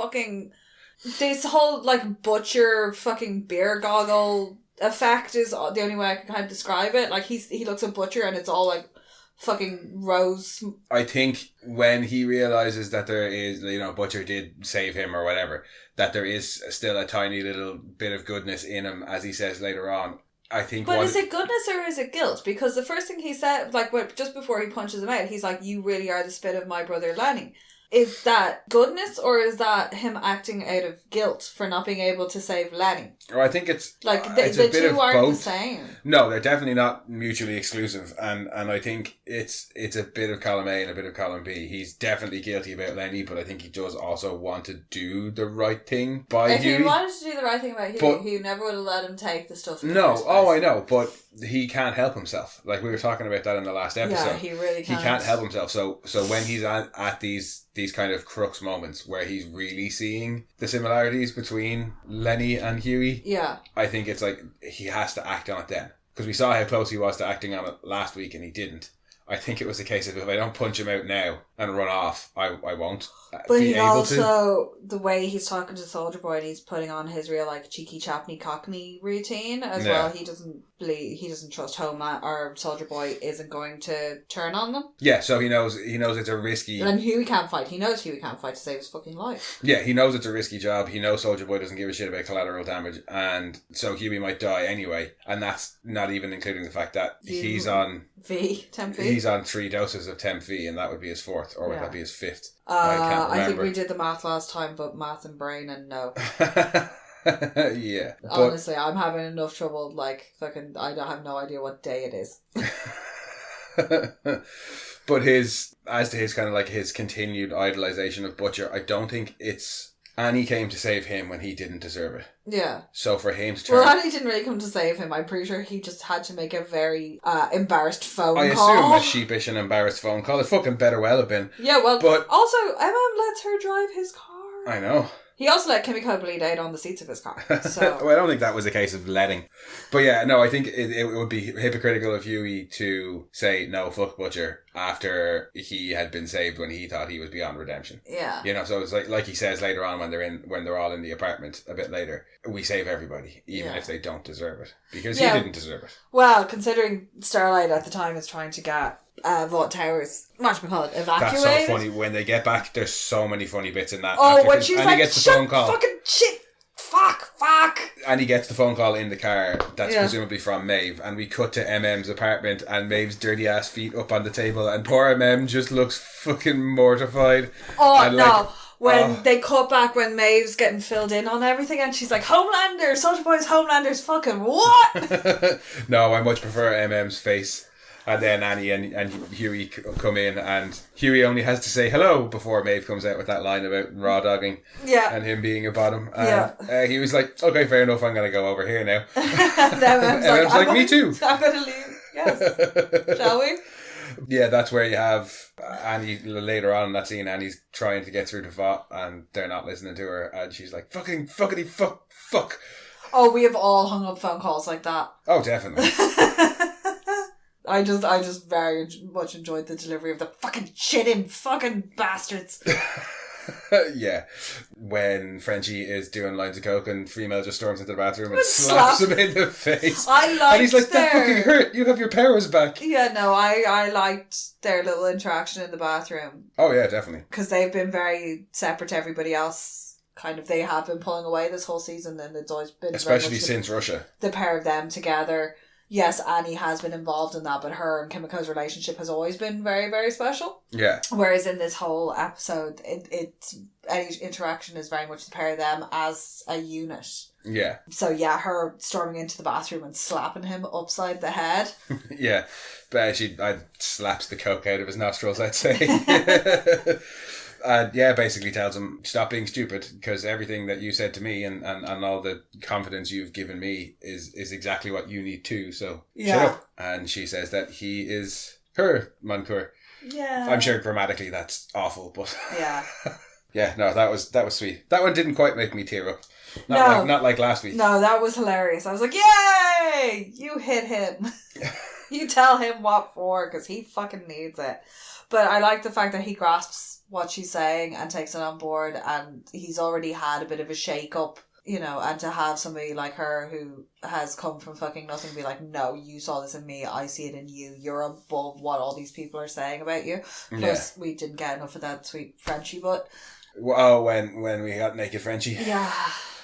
whole, like, butcher fucking beer goggle effect is the only way I can kind of describe it. Like, he looks at Butcher and it's all, like, fucking rose. I think when he realises that there is, Butcher did save him or whatever, that there is still a tiny little bit of goodness in him, as he says later on. But is it goodness or is it guilt? Because the first thing he said, like, just before he punches him out, he's like, "You really are the spit of my brother Lenny." Is that goodness or is that him acting out of guilt for not being able to save Lenny? Or I think it's like it's the a bit two of aren't both. the same. No, they're definitely not mutually exclusive, and I think it's a bit of column A and a bit of column B. He's definitely guilty about Lenny, but I think he does also want to do the right thing by Huey. If he wanted to do the right thing by Huey, he never would have let him take the stuff. I know, but he can't help himself. Like we were talking about that in the last episode. Yeah, he really can't. He can't help himself. So when he's at these kind of crux moments where he's really seeing the similarities between Lenny and Huey, yeah, I think it's like he has to act on it then. Because we saw how close he was to acting on it last week and he didn't. I think it was a case of if I don't punch him out now and run off, I won't but be able to. The way he's talking to Soldier Boy and he's putting on his real like cheeky chapney cockney routine as well. He doesn't trust Homeland or Soldier Boy isn't going to turn on them. Yeah, so he knows it's a risky. And Huey can't fight. He knows Huey can't fight to save his fucking life. Yeah, he knows it's a risky job. He knows Soldier Boy doesn't give a shit about collateral damage, and so Huey might die anyway. And that's not even including the fact that he's on Temp V. He's on 3 doses of Temp V, and that would be his 4th, or would that be his 5th? I think we did the math last time, but math and brain and no. Yeah. Honestly, I'm having enough trouble, like, fucking, I have no idea what day it is. But as to his kind of like his continued idolization of Butcher, I don't think it's Annie came to save him when he didn't deserve it. Yeah. So for him to turn... Well, Annie didn't really come to save him. I'm pretty sure he just had to make a very embarrassed phone call. I assume a sheepish and embarrassed phone call. It fucking better well have been. Yeah, well, but also, lets her drive his car. I know. He also let Kimiko bleed out on the seats of his car. So. Well, I don't think that was a case of letting. But yeah, no, I think it would be hypocritical of Huey to say, no, fuck Butcher, after he had been saved when he thought he was beyond redemption. Yeah. So it's like he says later on when they're all in the apartment a bit later, we save everybody, even if they don't deserve it. Because he didn't deserve it. Well, considering Starlight at the time is trying to get Vault Towers, evacuated. That's so funny. When they get back, there's so many funny bits in that. Oh, when she's like, gets the phone call. Fucking shit, fuck. And he gets the phone call in the car that's presumably from Maeve, and we cut to MM's apartment and Maeve's dirty ass feet up on the table, and poor MM just looks fucking mortified. Oh, no. When they cut back when Maeve's getting filled in on everything and she's like, Homelander, Soldier Boy's Homelander's fucking what? No, I much prefer MM's face. And then Annie and Huey come in, and Huey only has to say hello before Maeve comes out with that line about raw dogging and him being a bottom. And he was like, okay, fair enough, I'm going to go over here now. MM's like, me too. I'm going to leave. Yes. Shall we? Yeah, that's where you have Annie later on in that scene. Annie's trying to get through to Vought, and they're not listening to her, and she's like, fuckity fuck. Oh, we have all hung up phone calls like that. Oh, definitely. I just very much enjoyed the delivery of the fucking shitting fucking bastards. Yeah. When Frenchie is doing lines of coke and Female just storms into the bathroom and slaps him in the face. And he's like, that fucking hurt. You have your powers back. Yeah, no, I liked their little interaction in the bathroom. Oh, yeah, definitely. Because they've been very separate to everybody else. Kind of, they have been pulling away this whole season, and it's always been... Especially since Russia. The pair of them together. yes, Annie has been involved in that, but her and Kimiko's relationship has always been very, very special. Yeah. Whereas in this whole episode, it's any interaction is very much the pair of them as a unit. Yeah. So yeah, her storming into the bathroom and slapping him upside the head. Yeah. But I'd slaps the coke out of his nostrils, I'd say. And yeah, basically tells him, stop being stupid, because everything that you said to me and all the confidence you've given me is exactly what you need too, so shut up. And she says that he is her Mankur. Yeah. I'm sure grammatically that's awful, but... Yeah. Yeah, no, that was sweet. That one didn't quite make me tear up. Not like last week. No, that was hilarious. I was like, yay! You hit him. You tell him what for, because he fucking needs it. But I like the fact that he grasps what she's saying and takes it on board, and he's already had a bit of a shake up, you know, and to have somebody like her who has come from fucking nothing be like, no, you saw this in me, I see it in you, you're above what all these people are saying about you. Plus, we didn't get enough of that sweet Frenchie, but... Oh, when we got naked Frenchie. Yeah.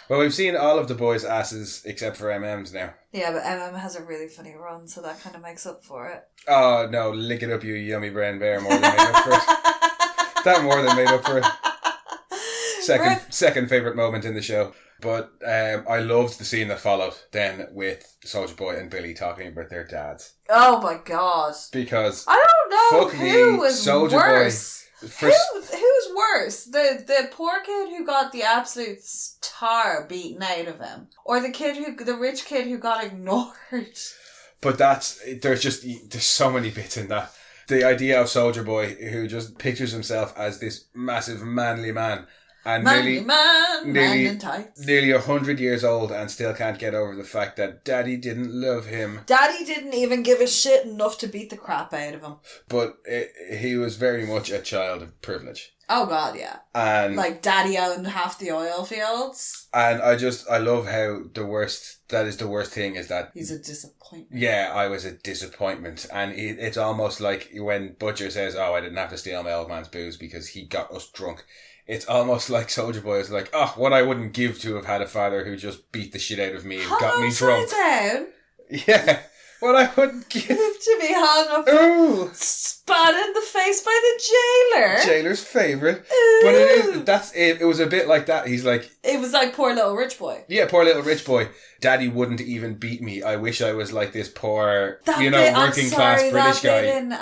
Well, we've seen all of the boys' asses except for MM's now. Yeah, but has a really funny run, so that kind of makes up for it. Oh, no, lick it up, you yummy brain bear, more than made up for it. That more than made up for it. Second favourite moment in the show. But I loved the scene that followed then with Soulja Boy and Billy talking about their dads. Oh my god. Because I don't know who was Soulja worse. Boy... Who's worse? The poor kid who got the absolute tar beaten out of him, or the rich kid who got ignored? But there's so many bits in that. The idea of Soulja Boy who just pictures himself as this massive manly man and nearly 100 years old and still can't get over the fact that Daddy didn't love him. Daddy didn't even give a shit enough to beat the crap out of him. But he was very much a child of privilege. Oh god, yeah. And like Daddy owned half the oil fields. And I love how the worst thing is that he's a disappointment. Yeah, I was a disappointment. And it's almost like when Butcher says, oh, I didn't have to steal my old man's booze because he got us drunk. It's almost like Soulja Boy is like, oh, what I wouldn't give to have had a father who just beat the shit out of me and got me drunk. Down. Yeah. What I wouldn't give to be hung up, spat in the face by the jailer. Jailer's favourite. Ooh. But it was a bit like that. He's like... It was like poor little rich boy. Yeah, poor little rich boy. Daddy wouldn't even beat me. I wish I was like this poor, working class British guy. Bit in,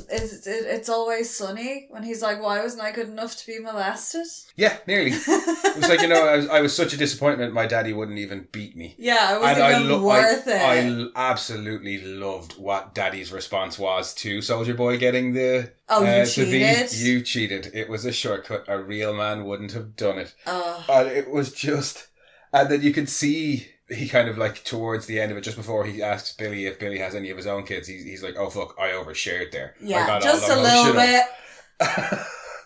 It's Always Sunny, when he's like, why wasn't I good enough to be molested? Yeah, nearly. It was like, I was such a disappointment my daddy wouldn't even beat me. Yeah, it wasn't even worth it. I absolutely loved what Daddy's response was to Soulja Boy getting the... Oh, you cheated? You cheated. It was a shortcut. A real man wouldn't have done it. And it was just... And then you could see... He kind of like towards the end of it, just before he asks Billy if Billy has any of his own kids, he's like, oh fuck, I overshared there. Yeah, just a little bit.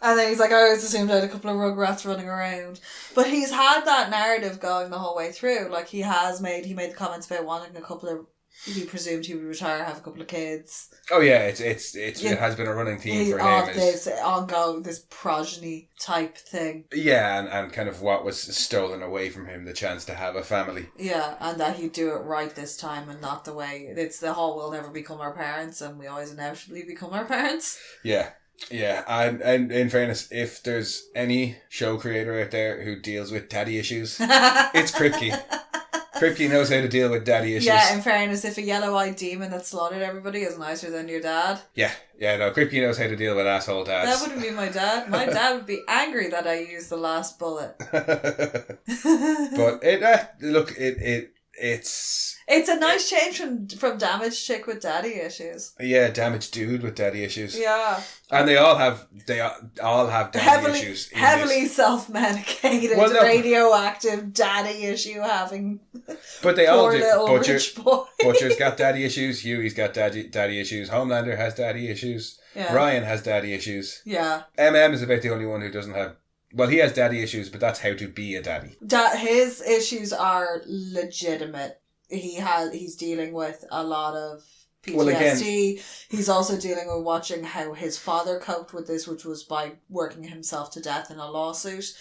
And then he's like, I always assumed I had a couple of rugrats running around. But he's had that narrative going the whole way through. Like he made the comments about wanting a couple of... He presumed he would retire, have a couple of kids. Oh yeah, it has been a running theme for him. This ongoing, this progeny type thing. Yeah, and kind of what was stolen away from him, the chance to have a family. Yeah, and that he'd do it right this time and not the way... It's the whole we'll never become our parents and we always inevitably become our parents. Yeah. Yeah, and in fairness, if there's any show creator out there who deals with daddy issues, it's Kripke. Kripke knows how to deal with daddy issues. Yeah, in fairness, if a yellow-eyed demon that slaughtered everybody is nicer than your dad. Yeah, no, Kripke knows how to deal with asshole dads. That wouldn't be my dad. My dad would be angry that I used the last bullet. But it's a nice change from damaged chick with daddy issues. Yeah, damaged dude with daddy issues. Yeah. And they all have daddy issues. Heavily self-medicated, radioactive daddy issue having. But they all do. Butcher's got daddy issues. Huey's got daddy issues. Homelander has daddy issues. Yeah. Ryan has daddy issues. Yeah. MM is about the only one who doesn't have. Well, he has daddy issues, but that's how to be a daddy. His issues are legitimate. He's dealing with a lot of PTSD. Well, again, he's also dealing with watching how his father coped with this, which was by working himself to death in a lawsuit.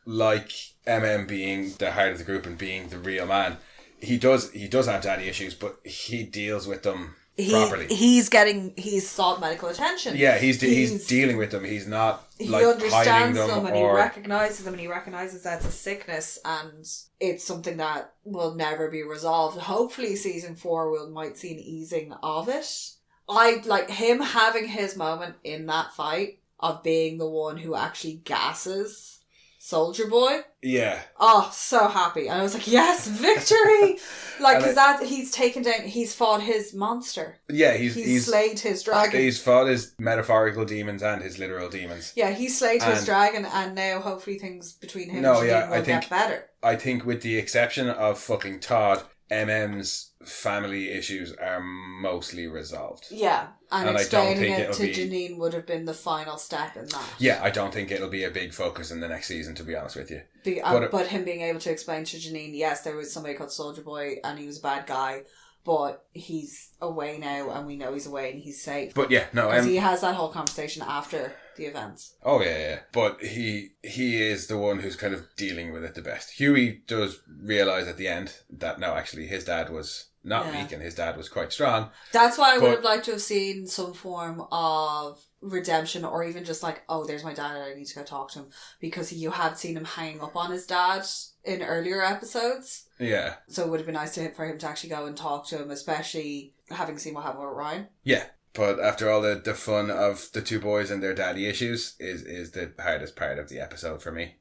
Like MM being the heart of the group and being the real man, he does have daddy issues, but he deals with them properly. He's sought medical attention. Yeah, he's dealing with them. He's not he like understands hiding them and he recognizes them, and he recognizes that's a sickness and it's something that will never be resolved. Hopefully season 4 might see an easing of it. I like him having his moment in that fight of being the one who actually gasses Soldier Boy. Yeah. Oh, so happy. And I was like, yes, victory! Like, because he's taken down, he's fought his monster. Yeah, he's slayed his dragon. He's fought his metaphorical demons and his literal demons. Yeah, he slayed his dragon, and now hopefully things between him and Janine will get better. I think with the exception of fucking Todd, MM's family issues are mostly resolved. Yeah, and explaining it to Janine would have been the final step in that. Yeah, I don't think it'll be a big focus in the next season, to be honest with you. But him being able to explain to Janine, yes, there was somebody called Soldier Boy and he was a bad guy, but he's away now and we know he's away and he's safe. But yeah, no, because he has that whole conversation after the events. Oh yeah. But he is the one who's kind of dealing with it the best. Huey does realise at the end that no, actually his dad was not weak and his dad was quite strong. That's why I would have liked to have seen some form of redemption, or even just like, oh, there's my dad, I need to go talk to him, because you had seen him hang up on his dad in earlier episodes. Yeah. So it would have been nice for him to actually go and talk to him, especially having seen what happened with Ryan. Yeah. But after all the fun of the two boys and their daddy issues is the hardest part of the episode for me.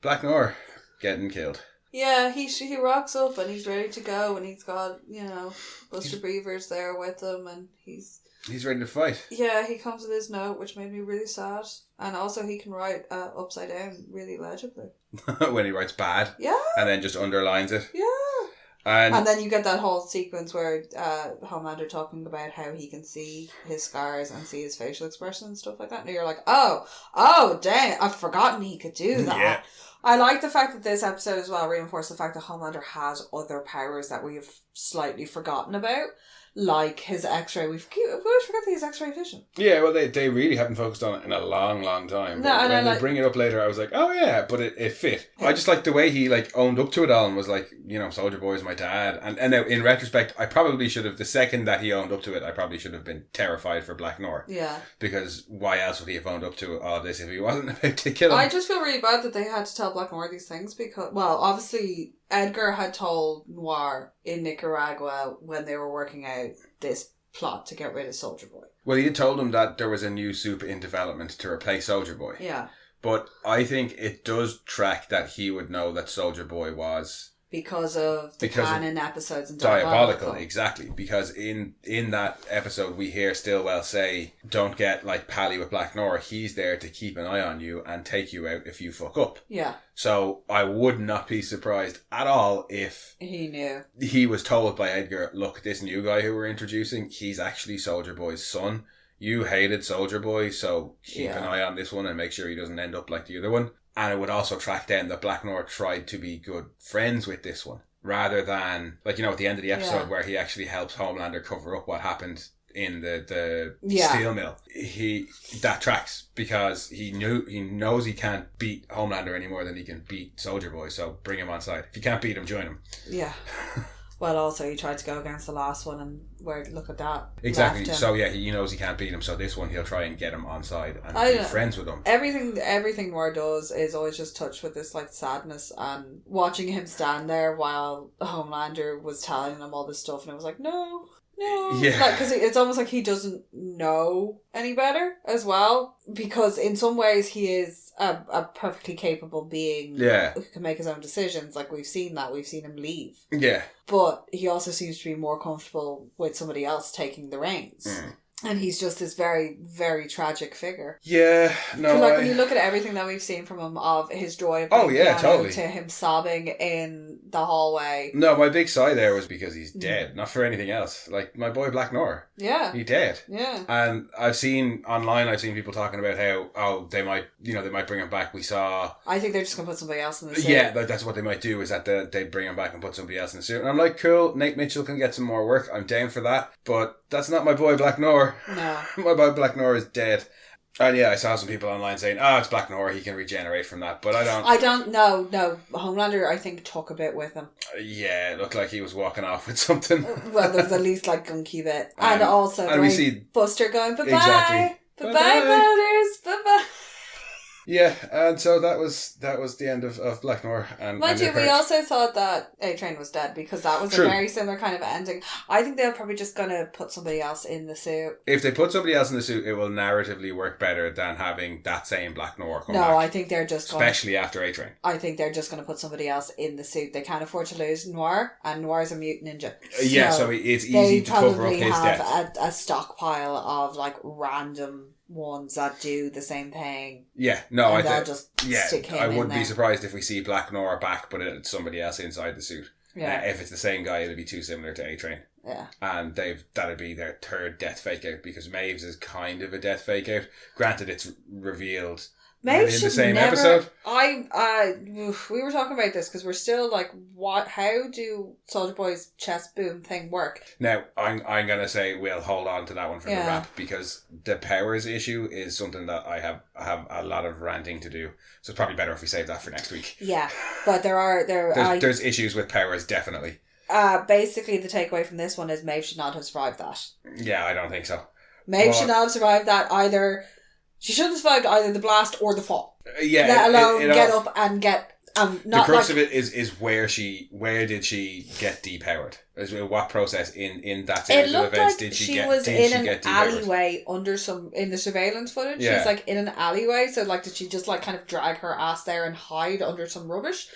Black Noir getting killed. Yeah, he rocks up and he's ready to go, and he's got, Buster Beavers there with him, and he's ready to fight. Yeah, he comes with his note, which made me really sad. And also he can write upside down really legibly. When he writes bad. Yeah. And then just underlines it. Yeah. And then you get that whole sequence where Homelander talking about how he can see his scars and see his facial expression and stuff like that. And you're like, oh, dang, I've forgotten he could do that. Yeah. I like the fact that this episode as well reinforced the fact that Homelander has other powers that we have slightly forgotten about. Like his X-ray. We've always forgot his X-ray vision. Yeah, well, they really haven't focused on it in a long, long time. No, and when they bring it up later, I was like, oh yeah, but it fit. Yeah. I just like the way he owned up to it all and was like, Soldier Boy is my dad. And now in retrospect, I probably should have, the second that he owned up to it, I probably should have been terrified for Black Noir. Yeah. Because why else would he have owned up to all of this if he wasn't about to kill him? I just feel really bad that they had to tell Black Noir these things because, well, obviously Edgar had told Noir in Nicaragua when they were working out this plot to get rid of Soldier Boy. Well, he had told him that there was a new suit in development to replace Soldier Boy. Yeah. But I think it does track that he would know that Soldier Boy was... Because of the canon episodes and Diabolical. Exactly. Because in that episode, we hear Stillwell say, don't get pally with Black Noir. He's there to keep an eye on you and take you out if you fuck up. Yeah. So I would not be surprised at all if he knew. He was told by Edgar, look, this new guy who we're introducing, he's actually Soldier Boy's son. You hated Soldier Boy, so keep an eye on this one and make sure he doesn't end up like the other one. And it would also track down that Black Noir tried to be good friends with this one. Rather than, at the end of the episode where he actually helps Homelander cover up what happened in the steel mill. That tracks because he knows he can't beat Homelander any more than he can beat Soldier Boy. So bring him on side. If you can't beat him, join him. Yeah. Well, also he tried to go against the last one, and look at that. Exactly. So yeah, he knows he can't beat him. So this one, he'll try and get him on side and be friends with him. Everything Noir does is always just touched with this sadness, and watching him stand there while Homelander was telling him all this stuff, and it was like, no. Yeah. Because it's almost like he doesn't know any better as well. Because in some ways he is a perfectly capable being who can make his own decisions. We've seen that. We've seen him leave. Yeah. But he also seems to be more comfortable with somebody else taking the reins. Mm. And he's just this very, very tragic figure. Yeah, no. When you look at everything that we've seen from him, of his joy of totally. To him sobbing in the hallway. No, my big sigh there was because he's dead, not for anything else. My boy Black Noir. Yeah. He's dead. Yeah. And I've seen people talking about how, they might bring him back. I think they're just going to put somebody else in the suit. Yeah, that's what they might do, is that they bring him back and put somebody else in the suit. And I'm like, cool, Nate Mitchell can get some more work. I'm down for that. But that's not my boy Black Noir. No. My boy Black Noir is dead. And yeah, I saw some people online saying, it's Black Noir, he can regenerate from that. But I don't know. No, Homelander, I think, took a bit with him. Yeah, it looked like he was walking off with something. Well, there was at least like gunky bit. And also, and we see Buster going, bye-bye. Exactly. Bye-bye, brothers. Bye-bye. Yeah, and so that was the end of Black Noir. Mind you, we also thought that A-Train was dead because that was True. a very similar kind of ending. I think they're probably just going to put somebody else in the suit. If they put somebody else in the suit, it will narratively work better than having that same Black Noir come back. No, I think they're just especially after A-Train. I think they're just going to put somebody else in the suit. They can't afford to lose Noir, and Noir's a mutant ninja. So it's easy to cover up his death. They probably have a stockpile of like random ones that do the same thing. Yeah, no, I think I wouldn't be surprised if we see Black Noir back, but it's somebody else inside the suit. Yeah. If it's the same guy, it'll be too similar to A-Train. Yeah. And that'd be their third death fake out because Maeve's is kind of a death fake out. Granted, it's revealed Maeve in should the same never, episode. We were talking about this because we're still like, how do Soldier Boy's chest boom thing work? Now, I'm gonna say we'll hold on to that one for the wrap because the powers issue is something that I have a lot of ranting to do. So it's probably better if we save that for next week. Yeah, but there's issues with powers, definitely. Basically, the takeaway from this one is Maeve should not have survived that. Yeah, I don't think so. Maeve should not have survived that either. She shouldn't have survived either the blast or the fall. Yeah, let alone get up and get. Not the crux of it is where did she get depowered? What process in that series of events did she get? Was in an alleyway in the surveillance footage. Yeah. She's like in an alleyway. So like, did she just like kind of drag her ass there and hide under some rubbish?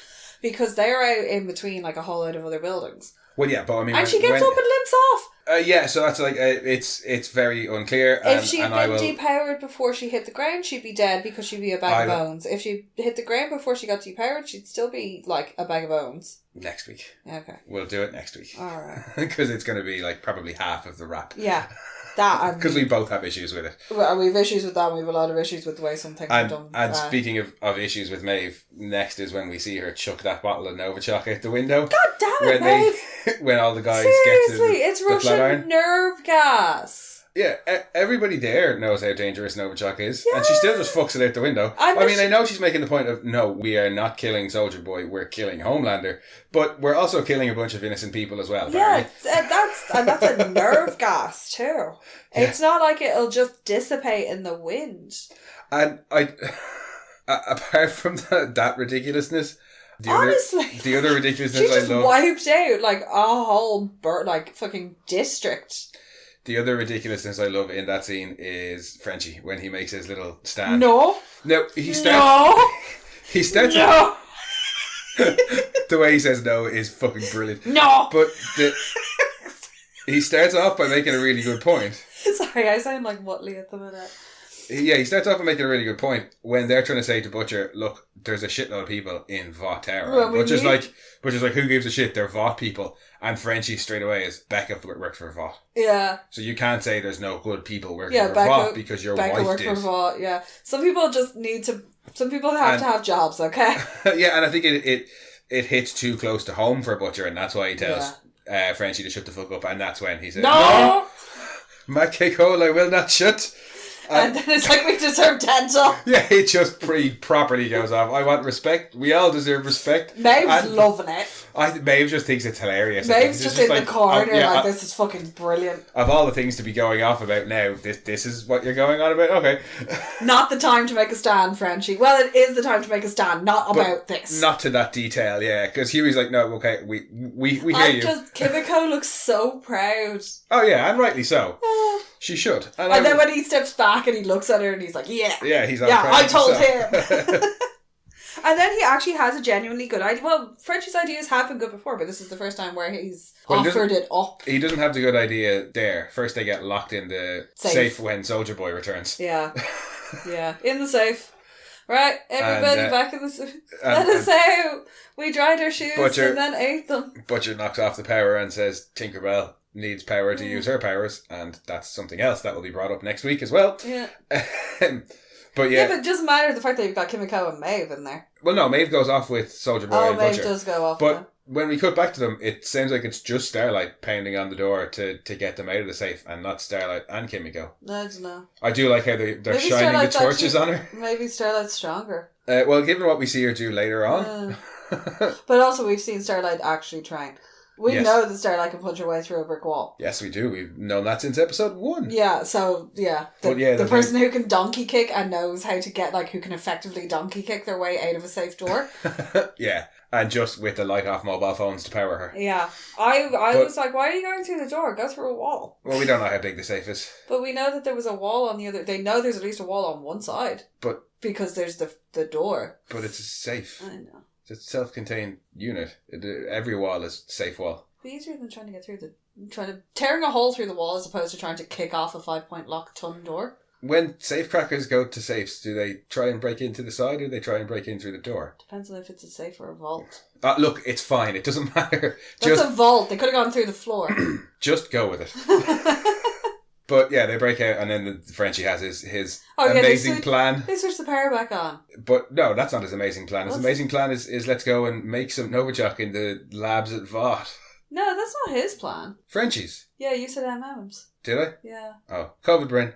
Because they're out in between like a whole load of other buildings. Well, yeah, but I mean, and she gets up and limps off. So that's like it's very unclear. If she'd been depowered before she hit the ground, she'd be dead because she'd be a bag of bones. If she hit the ground before she got depowered, she'd still be like a bag of bones. Next week. Okay. We'll do it next week. All right. Because it's going to be like probably half of the wrap. Yeah. That because we both have issues with it. Well, we have issues with that. And we have a lot of issues with the way some things are done. And speaking of issues with Maeve, next is when we see her chuck that bottle of Novichok out the window. God damn it, Maeve! When all the guys seriously, get to it's Russian nerve gas. Yeah, everybody there knows how dangerous Novichok is, yeah. And she still just fucks it out the window. I know she's making the point of, no, we are not killing Soldier Boy, we're killing Homelander, but we're also killing a bunch of innocent people as well. Yeah, that's a nerve gas too. Yeah. It's not like it'll just dissipate in the wind. And apart from that ridiculousness, the other ridiculousness she just I love, wiped out like a whole fucking district. The other ridiculousness I love in that scene is Frenchie when he makes his little stand. No, he starts. He starts. No. The way he says no is fucking brilliant. No, but he starts off by making a really good point. Sorry, I sound like Muttley at the minute. Yeah, he starts off by making a really good point when they're trying to say to Butcher, look, there's a shitload of people in Vought Tower. Well, Butcher's like, who gives a shit? They're Vought people. And Frenchie straight away is, Becca worked for Vought. Yeah. So you can't say there's no good people working for Vought because your Becca wife worked did. For Vought, yeah. Some people just need to, some people have to have jobs, okay? Yeah, and I think it hits too close to home for Butcher, and that's why he tells Frenchie to shut the fuck up, and that's when he says, No! Matt Cole, I will not shut. And then it's like, we deserve dental. Yeah, it just properly goes off. I want respect. We all deserve respect. Maeve's loving it. Maeve just thinks it's hilarious. Maeve's just in the corner this is fucking brilliant. Of all the things to be going off about now, this is what you're going on about? Okay. Not the time to make a stand, Frenchie. Well, it is the time to make a stand, not about this. Not to that detail, yeah. Because Huey's like, no, okay, we hear you. Kimiko looks so proud. Oh yeah, and rightly so. She should. And then when he steps back and he looks at her and he's like, yeah. Yeah, he's like, I told him. And then he actually has a genuinely good idea. Well, Frenchie's ideas have been good before, but this is the first time where he's offered it up. He doesn't have the good idea there. First they get locked in the safe when Soldier Boy returns. Yeah. Yeah. In the safe. Right, everybody back in the safe. Let us out. We dried our shoes and then ate them. Butcher knocks off the power and says Tinkerbell needs power to use her powers, and that's something else that will be brought up next week as well. Yeah. But but it doesn't matter the fact that you've got Kimiko and Maeve in there. Well, no, Maeve goes off with Soldier Boy and Maeve Butcher. Does go off. But when we cut back to them, it sounds like it's just Starlight pounding on the door to get them out of the safe, and not Starlight and Kimiko. I don't know. I do like how they're Maybe shining Starlight's the torches actually, on her. Maybe Starlight's stronger. Well, given what we see her do later on. But also we've seen Starlight actually train. We Yes. know that Starlight can punch her way through a brick wall. Yes, we do. We've known that since episode 1. Yeah, so, yeah. The person who can donkey kick and knows how to get, like, who can effectively donkey kick their way out of a safe door. Yeah, and just with the light off mobile phones to power her. Yeah. I was like, why are you going through the door? Go through a wall. Well, we don't know how big the safe is. But we know that there was a wall on the other... They know there's at least a wall on one side. But... Because there's the door. But it's a safe. I know. It's a self-contained unit. Every wall is a safe wall. It'd be easier than trying to get through tearing a hole through the wall as opposed to trying to kick off a 5-point lock ton door. When safecrackers go to safes, do they try and break into the side or do they try and break in through the door? Depends on if it's a safe or a vault. Look, it's fine. It doesn't matter. That's a vault. They could have gone through the floor. Just go with it. But yeah, they break out, and then the Frenchie has his amazing plan. They switch the power back on. But no, that's not his amazing plan. His amazing plan is let's go and make some Novichok in the labs at Vought. No, that's not his plan. Frenchie's. Yeah, you said M&M's. Did I? Yeah. Oh, COVID brain.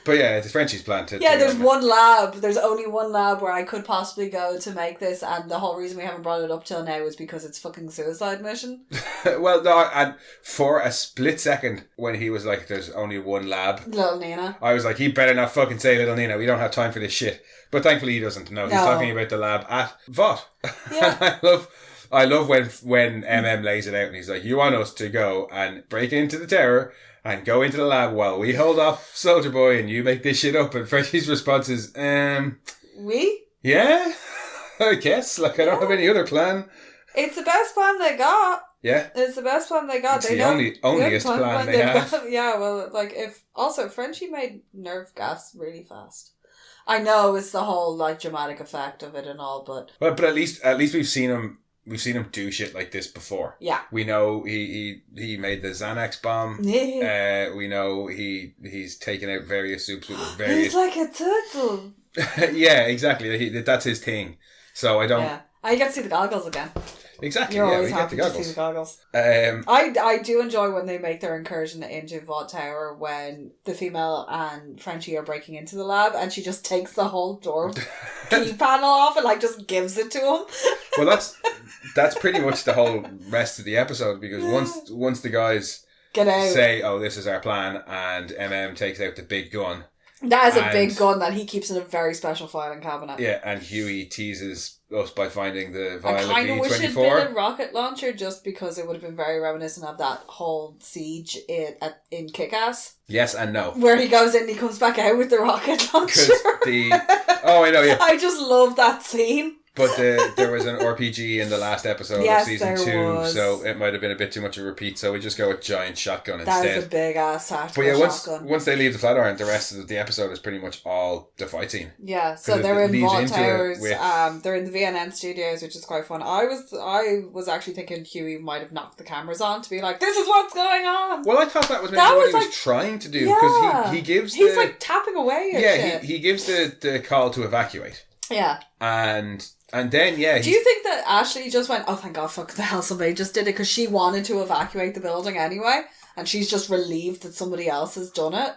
But yeah, it's Frenchie's plan to... Yeah, there's one lab. There's only one lab where I could possibly go to make this, and the whole reason we haven't brought it up till now is because it's fucking suicide mission. Well, no, and for a split second, when he was like, there's only one lab... Little Nina. I was like, he better not fucking say Little Nina. We don't have time for this shit. But thankfully he doesn't. No, he's talking about the lab at Vought. Yeah. And I love when MM lays it out and he's like, you want us to go and break into the tower and go into the lab while we hold off Soldier Boy and you make this shit up. And Frenchie's response is, We? Yeah, I guess. Like, I don't have any other plan. It's the best plan they got. Yeah. It's the best plan they got. It's the onlyest plan they have. Yeah, well, like, Frenchie made nerve gas really fast. I know it's the whole, like, dramatic effect of it and all, but... But at least we've seen him do shit like this before. Yeah. We know he made the Xanax bomb. Yeah. We know he's taken out various soups with various... He's like a turtle. Yeah, exactly. That's his thing. So I don't... Yeah. I get to see the goggles again. Exactly, You're yeah, always we get happy the to goggles. see the goggles. I do enjoy when they make their incursion into Vought Tower when the female and Frenchie are breaking into the lab and she just takes the whole door key panel off and like just gives it to him. Well, that's pretty much the whole rest of the episode because once the guys get out, say, "Oh, this is our plan," and takes out the big gun. That is a big gun that he keeps in a very special filing cabinet. Yeah, and Huey teases us by finding the Violet I kind of wish it'd V24. been a rocket launcher just because it would have been very reminiscent of that whole siege in Kick-Ass. Yes and no. Where he goes in and he comes back out with the rocket launcher. Oh, I know, yeah. I just love that scene. But there was an RPG in the last episode of season 2, so it might have been a bit too much of a repeat, so we just go with giant shotgun instead. That is a big ass tactical shotgun. Once they leave the Flatiron, the rest of the episode is pretty much all the fight scene. Yeah, so they're in Vought Towers, they're in the VNN studios, which is quite fun. I was actually thinking Huey might have knocked the cameras on to be like, this is what's going on! Well, I thought that was maybe what he was trying to do, because he gives He's like tapping away at shit. he gives the call to evacuate. Yeah. And then, yeah... Do you think that Ashley just went, oh, thank God, fuck the hell, somebody just did it, because she wanted to evacuate the building anyway, and she's just relieved that somebody else has done it?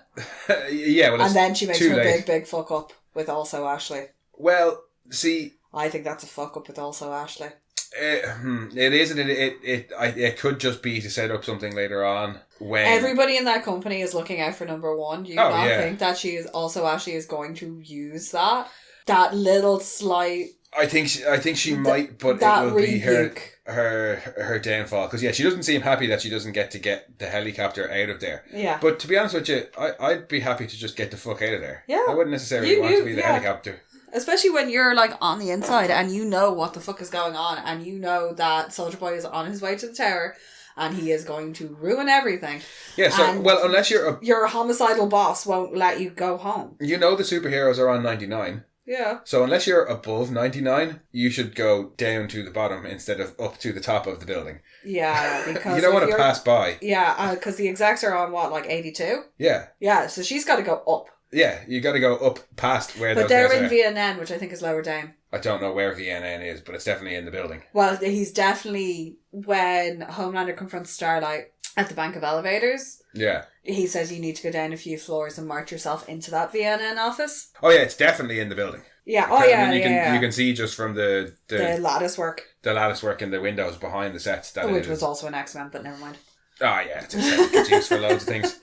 Yeah, well, and then she makes her big fuck up with also Ashley. Well, see... I think that's a fuck up with also Ashley. It isn't. It could just be to set up something later on when... Everybody in that company is looking out for number one. Do you not think that Ashley is going to use that little slight... I think she might, but it will be her downfall. Because, she doesn't seem happy that she doesn't get the helicopter out of there. Yeah. But to be honest with you, I'd be happy to just get the fuck out of there. Yeah. I wouldn't necessarily want to be the helicopter. Especially when you're, like, on the inside and you know what the fuck is going on and you know that Soldier Boy is on his way to the tower and he is going to ruin everything. Yeah, so, unless your homicidal boss won't let you go home. You know the superheroes are on 99. Yeah. So unless you're above 99, you should go down to the bottom instead of up to the top of the building. Yeah, because you don't want to pass by. Yeah, because the execs are on, what, like 82? Yeah. Yeah, so she's got to go up. Yeah, you got to go up past where But those they're guys in are. VNN, which I think is lower down. I don't know where VNN is, but it's definitely in the building. Well, he's definitely, when Homelander confronts Starlight at the bank of elevators, Yeah. he says you need to go down a few floors and march yourself into that VNN office. Oh yeah, it's definitely in the building. Yeah, Because, yeah, you can see just from the lattice work. The lattice work in the windows behind the sets. That Which was also an X-Men, but never mind. Oh yeah, it's a set that's used for loads of things.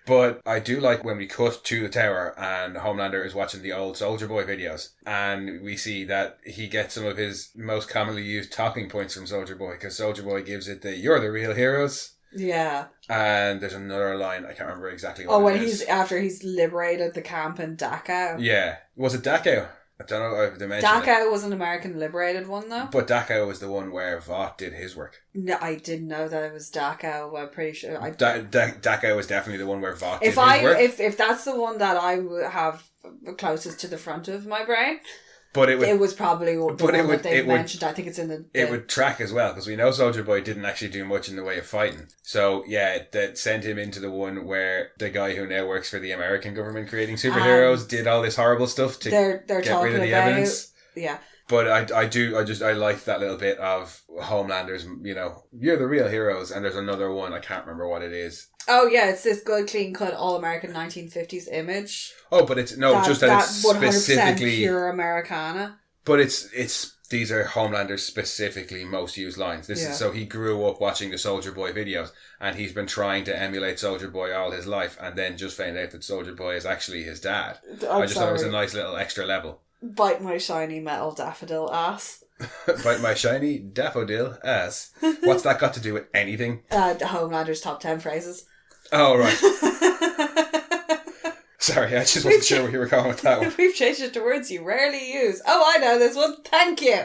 But I do like when we cut to the tower and Homelander is watching the old Soldier Boy videos, and we see that he gets some of his most commonly used talking points from Soldier Boy, because Soldier Boy gives it the "You're the real heroes." Yeah. And there's another line, I can't remember exactly what when it is. after he's liberated the camp in Dachau. Yeah. Was it Dachau? I don't know if they mentioned Dachau was an American liberated one, though. But Dachau was the one where Vought did his work. No, I didn't know that it was Dachau. I'm pretty sure. Dachau was definitely the one where Vought did his work. If that's the one that I would have closest to the front of my brain, but it was probably the one that they mentioned. I think it's in the... It would track as well, because we know Soldier Boy didn't actually do much in the way of fighting. So, yeah, that sent him into the one where the guy who now works for the American government creating superheroes did all this horrible stuff to they're get talking rid of the about, evidence. Yeah. But I like that little bit of Homelander's, you're the real heroes, and there's another one, I can't remember what it is. Oh yeah, it's this good, clean cut, all-American 1950s image. Oh, but it's, it's 100% specifically... pure Americana. But these are Homelander's specifically most used lines. So he grew up watching the Soldier Boy videos, and he's been trying to emulate Soldier Boy all his life, and then just found out that Soldier Boy is actually his dad. I just thought it was a nice little extra level. Bite my shiny metal daffodil ass. Bite my shiny daffodil ass. What's that got to do with anything? Homelander's top 10 phrases. Oh, right. Sorry, I just wasn't sure where you were going with that one. We've changed it to words you rarely use. Oh, I know this one. Thank you.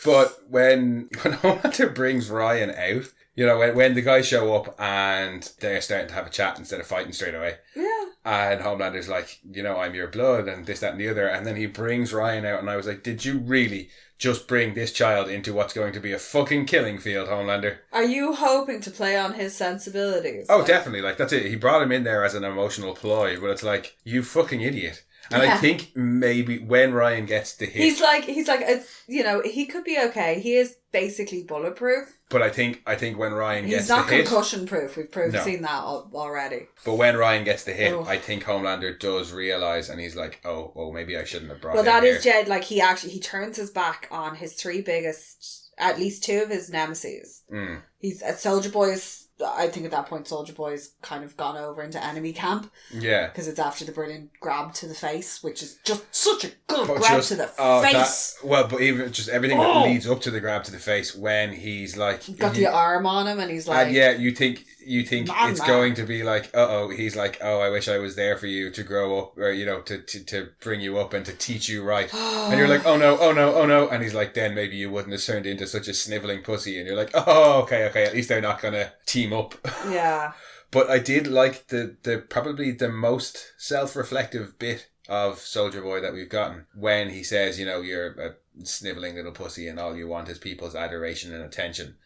But when Homelander brings Ryan out, when the guys show up and they're starting to have a chat instead of fighting straight away. Yeah. And Homelander's like, I'm your blood and this, that and the other. And then he brings Ryan out and I was like, did you really just bring this child into what's going to be a fucking killing field, Homelander? Are you hoping to play on his sensibilities? Oh, definitely. That's it. He brought him in there as an emotional ploy, but it's like, you fucking idiot. And I think maybe when Ryan gets the hit... He's like, he could be okay. He is basically bulletproof. But I think when Ryan gets the hit... He's not concussion proof. We've seen that already. But when Ryan gets the hit, I think Homelander does realise, and he's like, oh, maybe I shouldn't have brought him here. Well, that is Jed. Like, he turns his back on his three biggest... At least two of his nemesis. Mm. He's at Soldier Boy's... I think at that point Soldier Boy's kind of gone over into enemy camp. Yeah. Because it's after the brilliant grab to the face, which is just such a good grab to the face. But even just everything that leads up to the grab to the face, when he's like... Got the arm on him and he's like... And yeah, you think it's going to be like, he's like, I wish I was there for you to grow up, or, to bring you up and to teach you right. And you're like, oh no. And he's like, then maybe you wouldn't have turned into such a snivelling pussy. And you're like, okay, at least they're not going to team up. Yeah. But I did like the probably the most self-reflective bit of Soldier Boy that we've gotten, when he says, you're a snivelling little pussy and all you want is people's adoration and attention.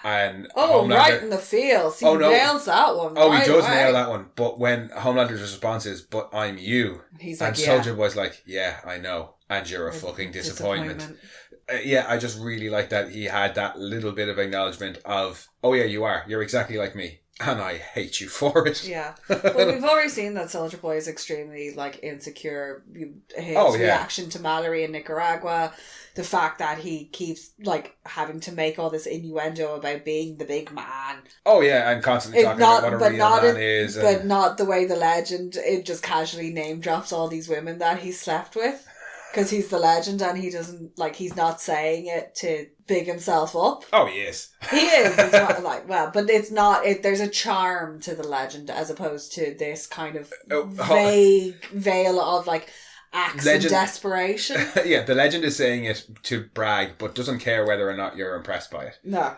And right in the feels. He nails that one. Oh, he does nail that one. But when Homelander's response is, but I'm you. He's and like, Soldier Boy's like, yeah, I know. And you're a fucking disappointment. I just really like that he had that little bit of acknowledgement of, oh yeah, you are. You're exactly like me. And I hate you for it. Yeah. Well, we've already seen that Soldier Boy is extremely, insecure. His reaction to Mallory in Nicaragua, the fact that he keeps, having to make all this innuendo about being the big man. Oh, yeah, and constantly talking about what a real man is. But not the way the legend, it just casually name drops all these women that he slept with. Because he's the legend and he doesn't, he's not saying it to big himself up. Oh, he is. He is. It's not but it's not, there's a charm to the legend as opposed to this kind of vague veil of, acts and desperation. Yeah, the legend is saying it to brag, but doesn't care whether or not you're impressed by it. No.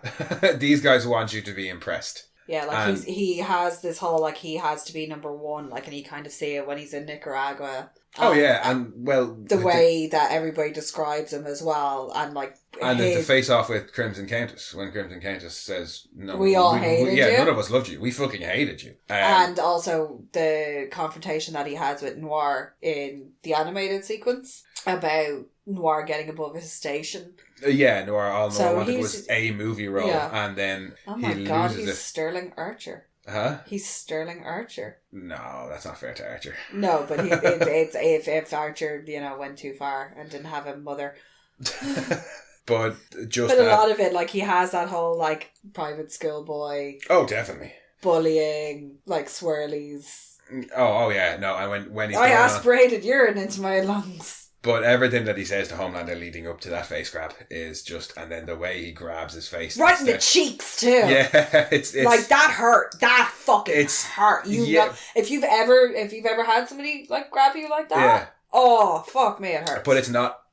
These guys want you to be impressed. Yeah, like he has this whole, like, he has to be number one, like, and you kind of see it when he's in Nicaragua. And well... The way that everybody describes him as well, and like... And the face-off with Crimson Countess, when Crimson Countess says... No, we all hated you. Yeah, none of us loved you. We fucking hated you. And also the confrontation that he has with Noir in the animated sequence about Noir getting above his station. Yeah, Noir, all Noir wanted was a movie role, and then oh my he God, loses he's it. Sterling Archer. Huh? He's Sterling Archer. No, that's not fair to Archer. No, but it's if Archer, went too far and didn't have a mother. But a lot of it, like, he has that whole, like, private school boy. Oh, definitely. Bullying, like, swirlies. Oh yeah, no, and when he's... I aspirated urine into my lungs. But everything that he says to Homelander leading up to that face grab is just... And then the way he grabs his face... Right in the cheeks, too. Yeah, it's... Like, that hurt. That fucking hurt. If you've ever had somebody, like, grab you like that... Yeah. Oh, fuck me, it hurts. But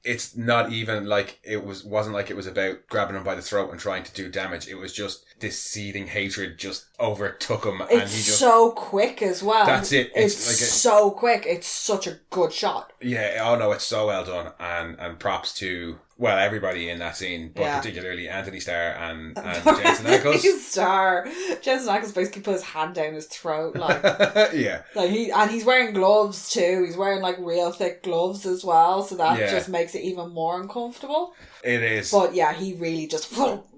it's not even like wasn't like it was about grabbing him by the throat and trying to do damage. It was just this seething hatred just overtook him. It's and he just, so quick as well. That's it. It's like so quick. It's such a good shot. Yeah. Oh no, it's so well done. And props to everybody in that scene, but particularly Anthony Starr and Jensen Ackles. Jensen Ackles basically put his hand down his throat, like yeah. Like he's wearing gloves too. He's wearing like real thick gloves as well, so that just makes it even more uncomfortable. It is. But yeah, he really just...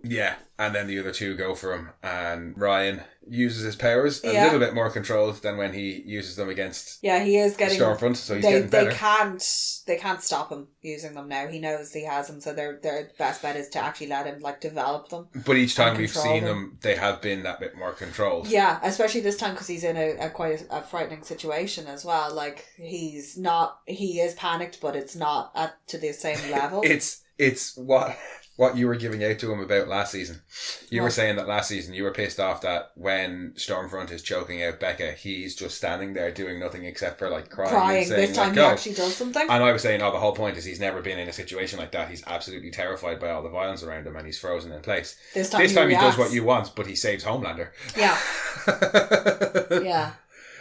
Yeah, and then the other two go for him, and Ryan uses his powers a little bit more controlled than when he uses them against he is getting Stormfront, so he's getting better. They can't stop him using them now. He knows he has them, so their best bet is to actually let him, like, develop them. But each time we've seen them, they have been that bit more controlled. Yeah, especially this time because he's in a quite a frightening situation as well. Like, he is panicked, but it's not to the same level. It's what you were giving out to him about last season. You were saying that last season you were pissed off that when Stormfront is choking out Becca, he's just standing there doing nothing except for, like, crying and saying, this time, like, he actually does something. And I was saying, the whole point is he's never been in a situation like that. He's absolutely terrified by all the violence around him and he's frozen in place. This time he does what you want, but he saves Homelander. Yeah. Yeah.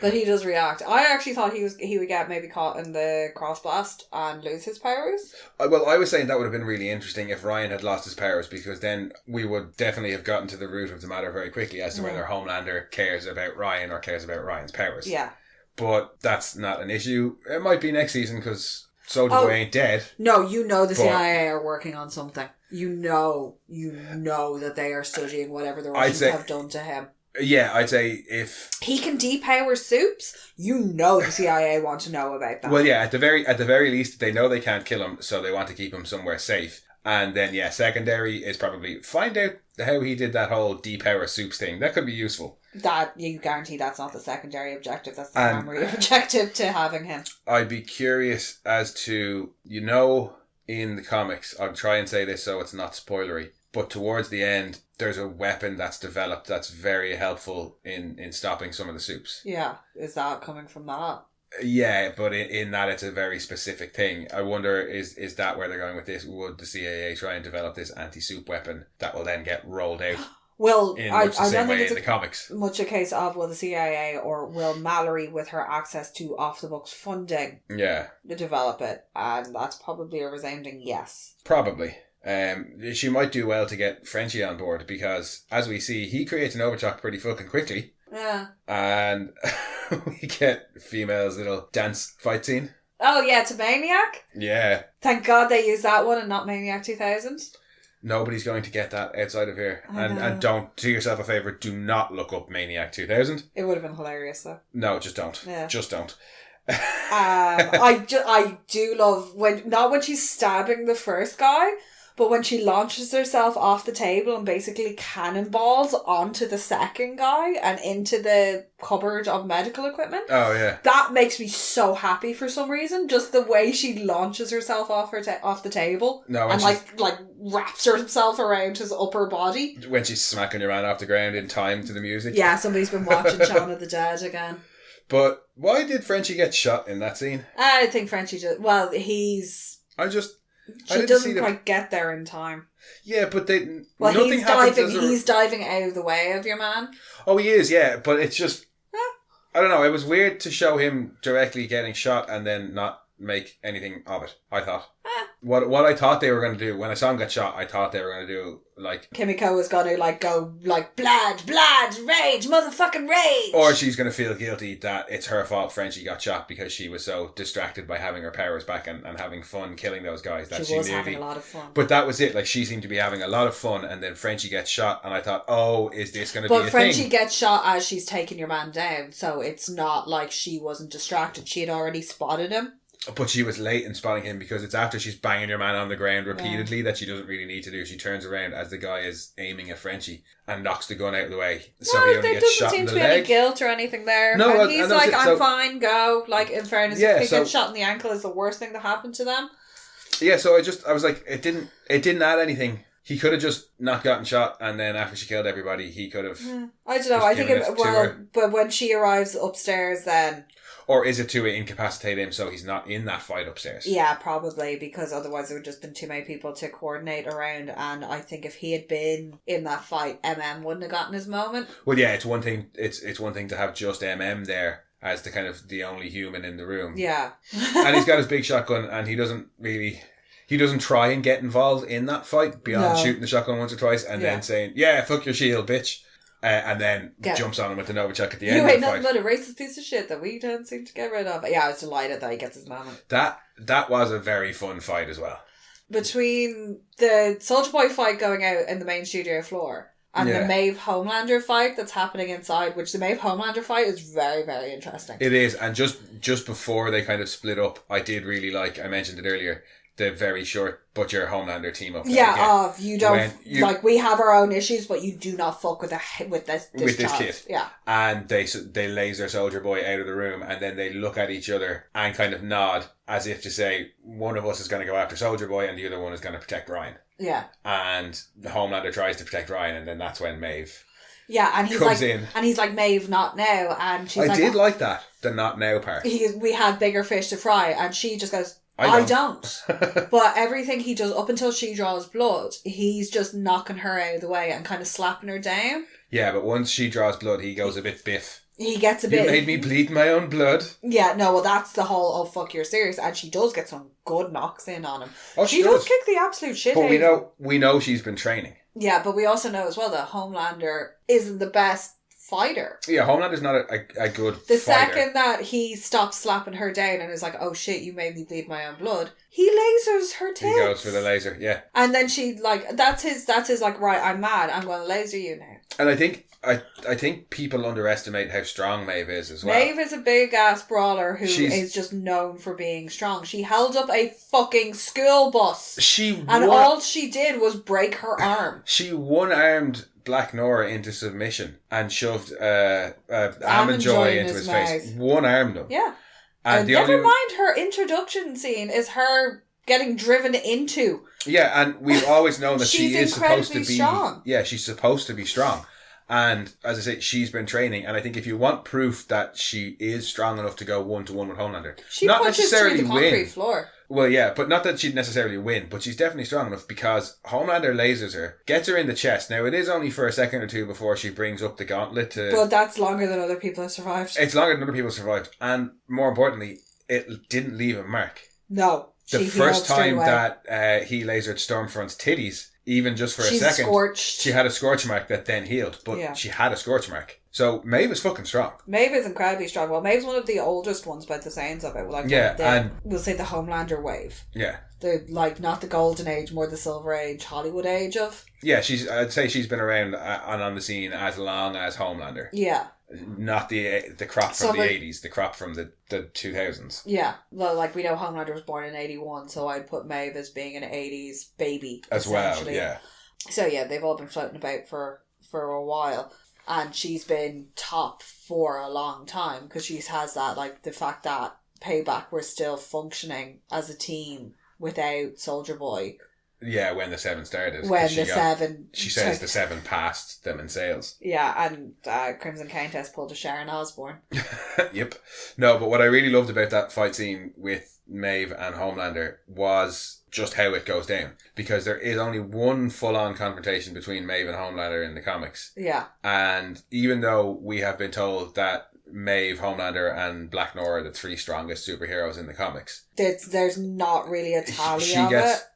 But he does react. I actually thought he would get maybe caught in the cross blast and lose his powers. Well, I was saying that would have been really interesting if Ryan had lost his powers, because then we would definitely have gotten to the root of the matter very quickly as to whether Homelander cares about Ryan or cares about Ryan's powers. Yeah. But that's not an issue. It might be next season because Soldier Boy ain't dead. No, the CIA are working on something. You know that they are studying whatever the Russians have done to him. Yeah, I'd say if he can depower soups, the CIA want to know about that. Well, yeah, at the very least, they know they can't kill him, so they want to keep him somewhere safe. And then, secondary is probably find out how he did that whole depower soups thing. That could be useful. That you guarantee that's not the secondary objective. That's the primary objective to having him. I'd be curious as to in the comics. I'll try and say this so it's not spoilery. But towards the end, there's a weapon that's developed that's very helpful in stopping some of the soups. Yeah. Is that coming from that? Yeah, but in that it's a very specific thing. I wonder, is that where they're going with this? Would the CIA try and develop this anti-soup weapon that will then get rolled out? Well, I don't think it's in the comics. Much a case of will the CIA or will Mallory, with her access to off-the-books funding, develop it? And that's probably a resounding yes. Probably. She might do well to get Frenchie on board because, as we see, he creates an overtalk pretty fucking quickly. Yeah. And we get female's little dance fight scene. Oh, yeah, to Maniac? Yeah. Thank God they used that one and not Maniac 2000. Nobody's going to get that outside of here. And don't, do yourself a favour, do not look up Maniac 2000. It would have been hilarious, though. No, just don't. Yeah. Just don't. I do love not when she's stabbing the first guy, but when she launches herself off the table and basically cannonballs onto the second guy and into the cupboard of medical equipment. Oh yeah, that makes me so happy for some reason. Just the way she launches herself off the table, and like wraps herself around his upper body when she's smacking your man off the ground in time to the music. Yeah, somebody's been watching Shaun of the Dead again. But why did Frenchie get shot in that scene? I think Frenchie just... Well, he's... She doesn't quite get there in time. Yeah, but he's diving out of the way of your man. Oh, he is, yeah, but it's just... I don't know, it was weird to show him directly getting shot and then not make anything of it, I thought. What I thought they were going to do, when I saw him get shot, I thought they were going to do, like... Kimiko was going to, go, blood, rage, motherfucking rage! Or she's going to feel guilty that it's her fault Frenchie got shot because she was so distracted by having her powers back and having fun killing those guys. That she was having a lot of fun. But that was it, like, she seemed to be having a lot of fun, and then Frenchie gets shot, and I thought, oh, is this going to be a thing? But Frenchie gets shot as she's taking your man down, so it's not like she wasn't distracted. She had already spotted him. But she was late in spotting him because it's after she's banging your man on the ground repeatedly that she doesn't really need to do. She turns around as the guy is aiming at Frenchie and knocks the gun out of the way. So he only gets shot in the leg. There doesn't seem to be any guilt or anything there. No, and he's like, I'm fine, go. Like, in fairness, if he gets shot in the ankle is the worst thing that happened to them. Yeah, so I was like, it didn't add anything. He could have just not gotten shot, and then after she killed everybody, he could have... I don't know, I think but when she arrives upstairs then... Or is it to incapacitate him so he's not in that fight upstairs? Yeah, probably, because otherwise there would just been too many people to coordinate around, and I think if he had been in that fight, MM wouldn't have gotten his moment. Well, yeah, it's one thing to have just MM there as the only human in the room. Yeah. And he's got his big shotgun, and he doesn't try and get involved in that fight beyond shooting the shotgun once or twice and then saying, yeah, fuck your shield, bitch. And then jumps on him with the Novichok at the end of the fight. You ain't nothing but a racist piece of shit that we don't seem to get rid of. Yeah, I was delighted that he gets his moment. That was a very fun fight as well. Between the Soldier Boy fight going out in the main studio floor and the Maeve Homelander fight that's happening inside, which the Maeve Homelander fight is very, very interesting. It is, and just before they kind of split up, I did really like, I mentioned it earlier, the very short Butcher Homelander team up. Yeah, you don't we have our own issues, but you do not fuck with this kid. Yeah, and they laser Soldier Boy out of the room, and then they look at each other and kind of nod as if to say one of us is going to go after Soldier Boy and the other one is going to protect Ryan. Yeah, and the Homelander tries to protect Ryan, and then that's when Maeve. Yeah, and he's like, Maeve, not now, and she's I did like that, the not now part. We had bigger fish to fry, and she just goes, I don't. But everything he does up until she draws blood, he's just knocking her out of the way and kind of slapping her down. Yeah, but once she draws blood, he goes a bit biff. He gets a bit... You made me bleed my own blood. Yeah, no, well, that's the whole, oh, fuck, you're serious. And she does get some good knocks in on him. Oh, she does kick the absolute shit out of him. But we know she's been training. Yeah, but we also know as well that Homelander isn't the best fighter. Yeah, Homelander's not a good The fighter. second that he stops slapping her down and is like, oh shit, you made me bleed my own blood, he lasers her tits. He goes for the laser, yeah. And then she, like, that's his like, right, I'm mad, I'm going to laser you now. And I think people underestimate how strong Maeve is as well. Maeve is a big ass brawler who is just known for being strong. She held up a fucking school bus. All she did was break her arm. She one-armed Black Nora into submission and shoved Almond Joy into his face. One-armed him. Yeah. And never mind her introduction scene is her getting driven into. Yeah, and we've always known that she is supposed to be strong. Yeah, she's supposed to be strong. And as I say, she's been training, and I think if you want proof that she is strong enough to go 1-to-1 with Homelander, she not punches necessarily through the concrete floor. Well, yeah, but not that she'd necessarily win, but she's definitely strong enough because Homelander lasers her, gets her in the chest. Now, it is only for a second or two before she brings up the gauntlet to... But that's longer than other people have survived. It's longer than other people have survived, and more importantly, it didn't leave a mark. No. The first time that he lasered Stormfront's titties, even just for a second, scorched. She had a scorch mark that then healed, but she had a scorch mark. So Maeve is fucking strong. Maeve is incredibly strong. Well, Maeve's one of the oldest ones by the sounds of it. Like we'll say the Homelander wave. Yeah. The not the golden age, more the silver age, Hollywood age of. Yeah, I'd say she's been around and on the scene as long as Homelander. Yeah. Not the crop from the 80s, the crop from the 2000s. Yeah. Well, like we know Homelander was born in 81, so I'd put Maeve as being an 80s baby. As well, yeah. So yeah, they've all been floating about for a while. And she's been top for a long time because she has that, like, the fact that Payback were still functioning as a team without Soldier Boy. Yeah, when the 7 started. She says the 7 passed them in sales. Yeah, and Crimson Countess pulled a Sharon Osbourne. Yep. No, but what I really loved about that fight scene with Maeve and Homelander was just how it goes down. Because there is only one full-on confrontation between Maeve and Homelander in the comics. Yeah. And even though we have been told that Maeve, Homelander and Black Noir are the three strongest superheroes in the comics, There's not really a tally of it.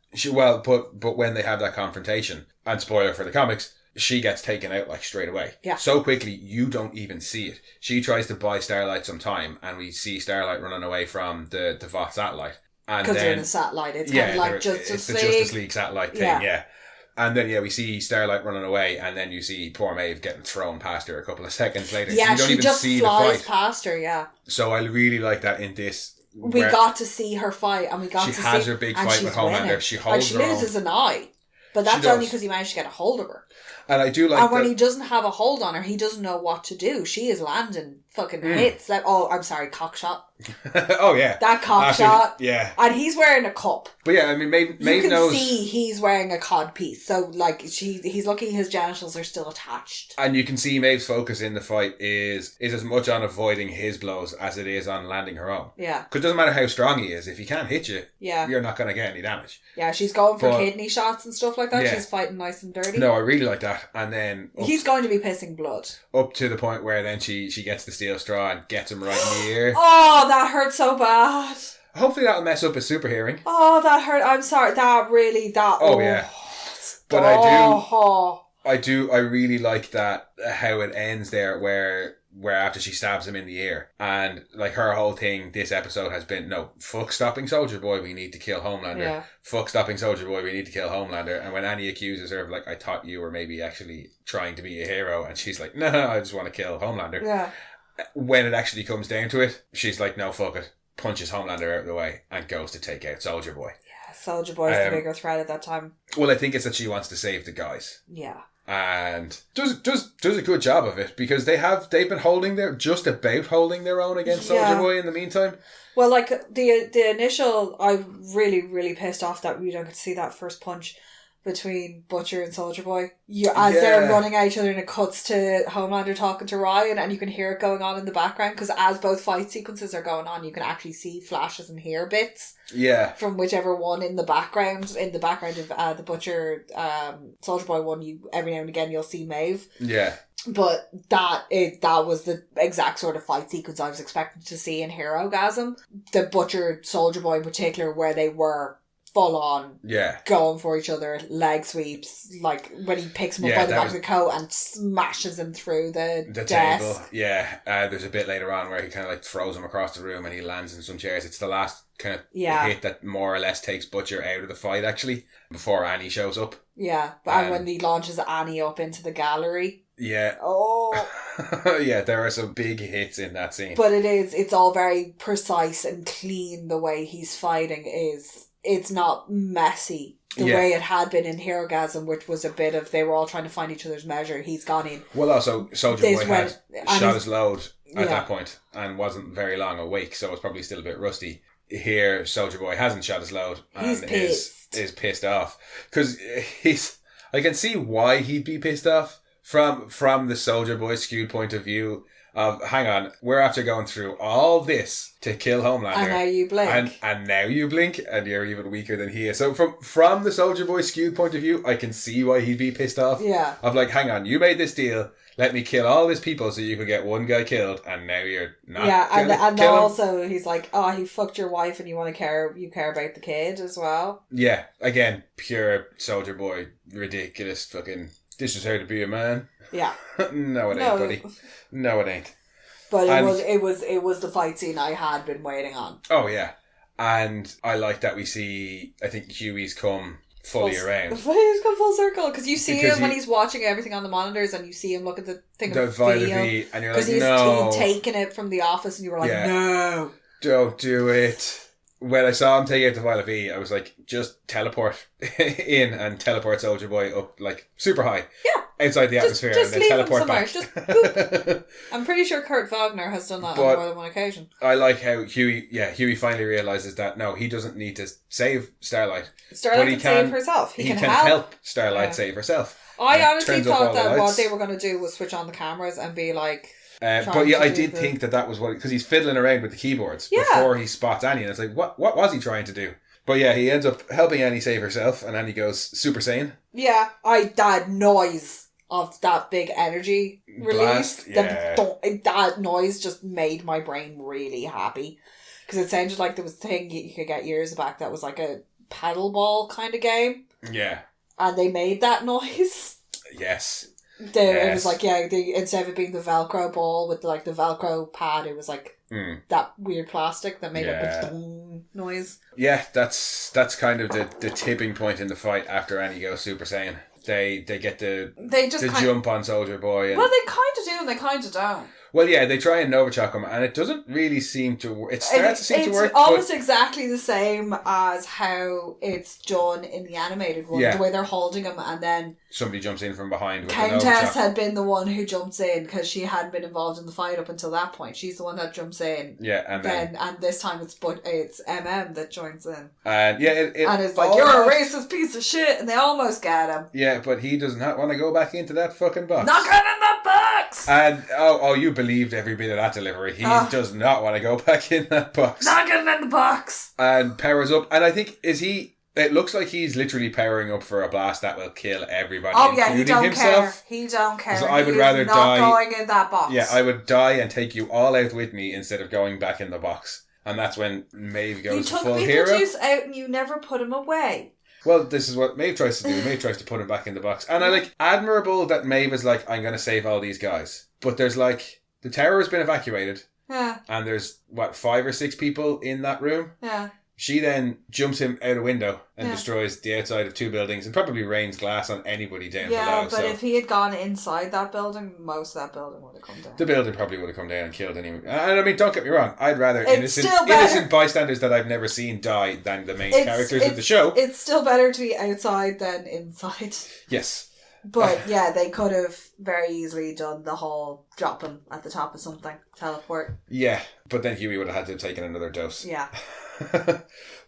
But when they have that confrontation, and spoiler for the comics, she gets taken out like straight away. Yeah. So quickly, you don't even see it. She tries to buy Starlight some time, and we see Starlight running away from the Vought satellite. Because they're in a satellite. It's kind of like Justice League. It's the Justice League satellite thing, yeah. And then, we see Starlight running away, and then you see poor Maeve getting thrown past her a couple of seconds later. Yeah, you don't she even just see flies the fight. past her, yeah. So I really like that in this. We got to see her fight, and we got to see... She has her big fight with Homelander. Winning. She holds her own. She loses an eye. But that's only because he managed to get a hold of her. And I do like And when he doesn't have a hold on her, he doesn't know what to do. She is landing fucking hits. Like, I'm sorry, cock shot. Oh, yeah. That cock shot. Yeah. And he's wearing a cup. But yeah, I mean, Maeve You knows... can see he's wearing a cod piece. So, like, he's lucky his genitals are still attached. And you can see Maeve's focus in the fight is as much on avoiding his blows as it is on landing her own. Yeah. Because it doesn't matter how strong he is. If he can't hit you, you're not going to get any damage. Yeah, she's going for kidney shots and stuff like that. Yeah. She's fighting nice and dirty. No, I really like that. And then... He's going to be pissing blood. Up to the point where then she gets the steel straw and gets him right in the ear. Oh, that hurt so bad. Hopefully that'll mess up his super hearing. Oh, that hurt. I'm sorry. Yeah. But I really like that, how it ends there, where after she stabs him in the ear, and like her whole thing this episode has been, no, fuck stopping Soldier Boy, we need to kill Homelander. Yeah. Fuck stopping Soldier Boy, we need to kill Homelander. And when Annie accuses her of like, I thought you were maybe actually trying to be a hero, and she's like, no, I just want to kill Homelander. Yeah. When it actually comes down to it, she's like, no, fuck it. Punches Homelander out of the way and goes to take out Soldier Boy. Yeah, Soldier Boy's the bigger threat at that time. Well, I think it's that she wants to save the guys. Yeah. And does a good job of it, because they've been holding their own against Soldier Boy in the meantime. Well, like the initial, I really, really pissed off that we don't get to see that first punch between Butcher and Soldier Boy. They're running at each other, and it cuts to Homelander talking to Ryan, and you can hear it going on in the background, because as both fight sequences are going on, you can actually see flashes and hear bits. Yeah. From whichever one in the background of the Butcher Soldier Boy one, you every now and again you'll see Maeve. Yeah. But that was the exact sort of fight sequence I was expecting to see in Herogasm. The Butcher Soldier Boy in particular, where they were full on going for each other, leg sweeps, like when he picks him up by the back of the coat and smashes him through the desk. Table. Yeah. There's a bit later on where he kind of like throws him across the room and he lands in some chairs. It's the last kind of hit that more or less takes Butcher out of the fight, actually, before Annie shows up. Yeah, and when he launches Annie up into the gallery. Yeah. Oh. Yeah, there are some big hits in that scene. But it's all very precise and clean. The way he's fighting it's not messy the way it had been in Herogasm, which was a bit of, they were all trying to find each other's measure. He's gone in. Well, also, Soldier Boy had shot his load at that point and wasn't very long awake, so it's probably still a bit rusty. Here, Soldier Boy hasn't shot his load and is pissed off. Because I can see why he'd be pissed off from the Soldier Boy skewed point of view. Hang on, we're after going through all this to kill Homelander. And now you blink. And now you blink, and you're even weaker than he is. So from the Soldier Boy skewed point of view, I can see why he'd be pissed off. Yeah. Of like, hang on, you made this deal, let me kill all these people so you could get one guy killed, and now you're not. Yeah, and also he's like, oh, he fucked your wife and you care about the kid as well. Yeah, again, pure Soldier Boy, ridiculous fucking, this is how to be a man. Yeah. No, it ain't, buddy. No, it ain't. But it was the fight scene I had been waiting on. Oh yeah, and I like that we see. I think Huey's come fully around. He's come full circle because you see him when he's watching everything on the monitors, and you see him look at the thing of Vita V, and you're like, no, he's taking it from the office, and you were like, no, don't do it. When I saw him take out the Violet V, I was like, just teleport in and teleport Soldier Boy up like super high. Yeah. Outside the atmosphere just and then teleport back. Just boop. I'm pretty sure Kurt Wagner has done that on more than one occasion. I like how Huey finally realises that no, he doesn't need to save Starlight. Starlight can save herself. He can help Starlight save herself. I honestly thought that what they were going to do was switch on the cameras and be like, But yeah, I did think that was what, because he's fiddling around with the keyboards before he spots Annie, and it's like, what was he trying to do? But yeah, he ends up helping Annie save herself, and Annie goes Super Saiyan. Yeah, that noise of that big energy release, that noise just made my brain really happy. Because it sounded like there was a thing you could get years back that was like a paddle ball kind of game. Yeah. And they made that noise. Yes. It was like, instead of it being the Velcro ball with like the Velcro pad, it was like that weird plastic that made a boom noise. Yeah, that's kind of the tipping point in the fight after Annie goes Super Saiyan. They get the jump on Soldier Boy. And, well, they kind of do and they kind of don't. Well, yeah, they try and Novichok him, and it doesn't really seem to work. It starts to seem to work. It's almost exactly the same as how it's done in the animated one. The way they're holding him, and then somebody jumps in from behind with Countess had been the one who jumps in because she hadn't been involved in the fight up until that point. She's the one that jumps in. Yeah, and this time it's MM that joins in. And and it's like, you're a racist piece of shit, and they almost get him. Yeah, but he does not want to go back into that fucking box. Not getting in that box! And you believed every bit of that delivery. He does not want to go back in that box. Not getting in the box! And powers up, and I think, it looks like he's literally powering up for a blast that will kill everybody, including he don't himself. Care. He don't care. So I would rather die. Not going in that box. Yeah, I would die and take you all out with me instead of going back in the box. And that's when Maeve goes full hero. You took Beetlejuice out and you never put him away. Well, this is what Maeve tries to do. Maeve tries to put him back in the box. And I admirable that Maeve is like, I'm going to save all these guys. But there's the tower has been evacuated. Yeah. And there's, 5 or 6 people in that room? Yeah. She then jumps him out a window and destroys the outside of 2 buildings and probably rains glass on anybody down below. Yeah, but if he had gone inside that building, most of that building would have come down. The building probably would have come down and killed anyone. And I mean, don't get me wrong, I'd rather innocent bystanders that I've never seen die than the main characters of the show. It's still better to be outside than inside. Yes. But yeah, they could have very easily done the whole drop him at the top of something, teleport. Yeah, but then Huey would have had to have taken another dose. Yeah.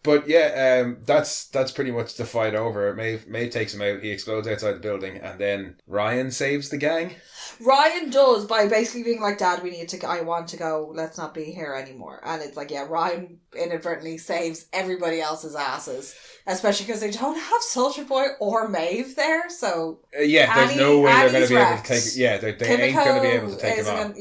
But yeah, that's pretty much the fight over. Maeve takes him out, he explodes outside the building, and then Ryan saves the gang. Ryan does, by basically being like, Dad, I want to go, let's not be here anymore. And it's like, Ryan inadvertently saves everybody else's asses. Especially because they don't have Soldier Boy or Maeve there, so... there's no way they're going to be able to take... Yeah, they ain't going to be able to take him on.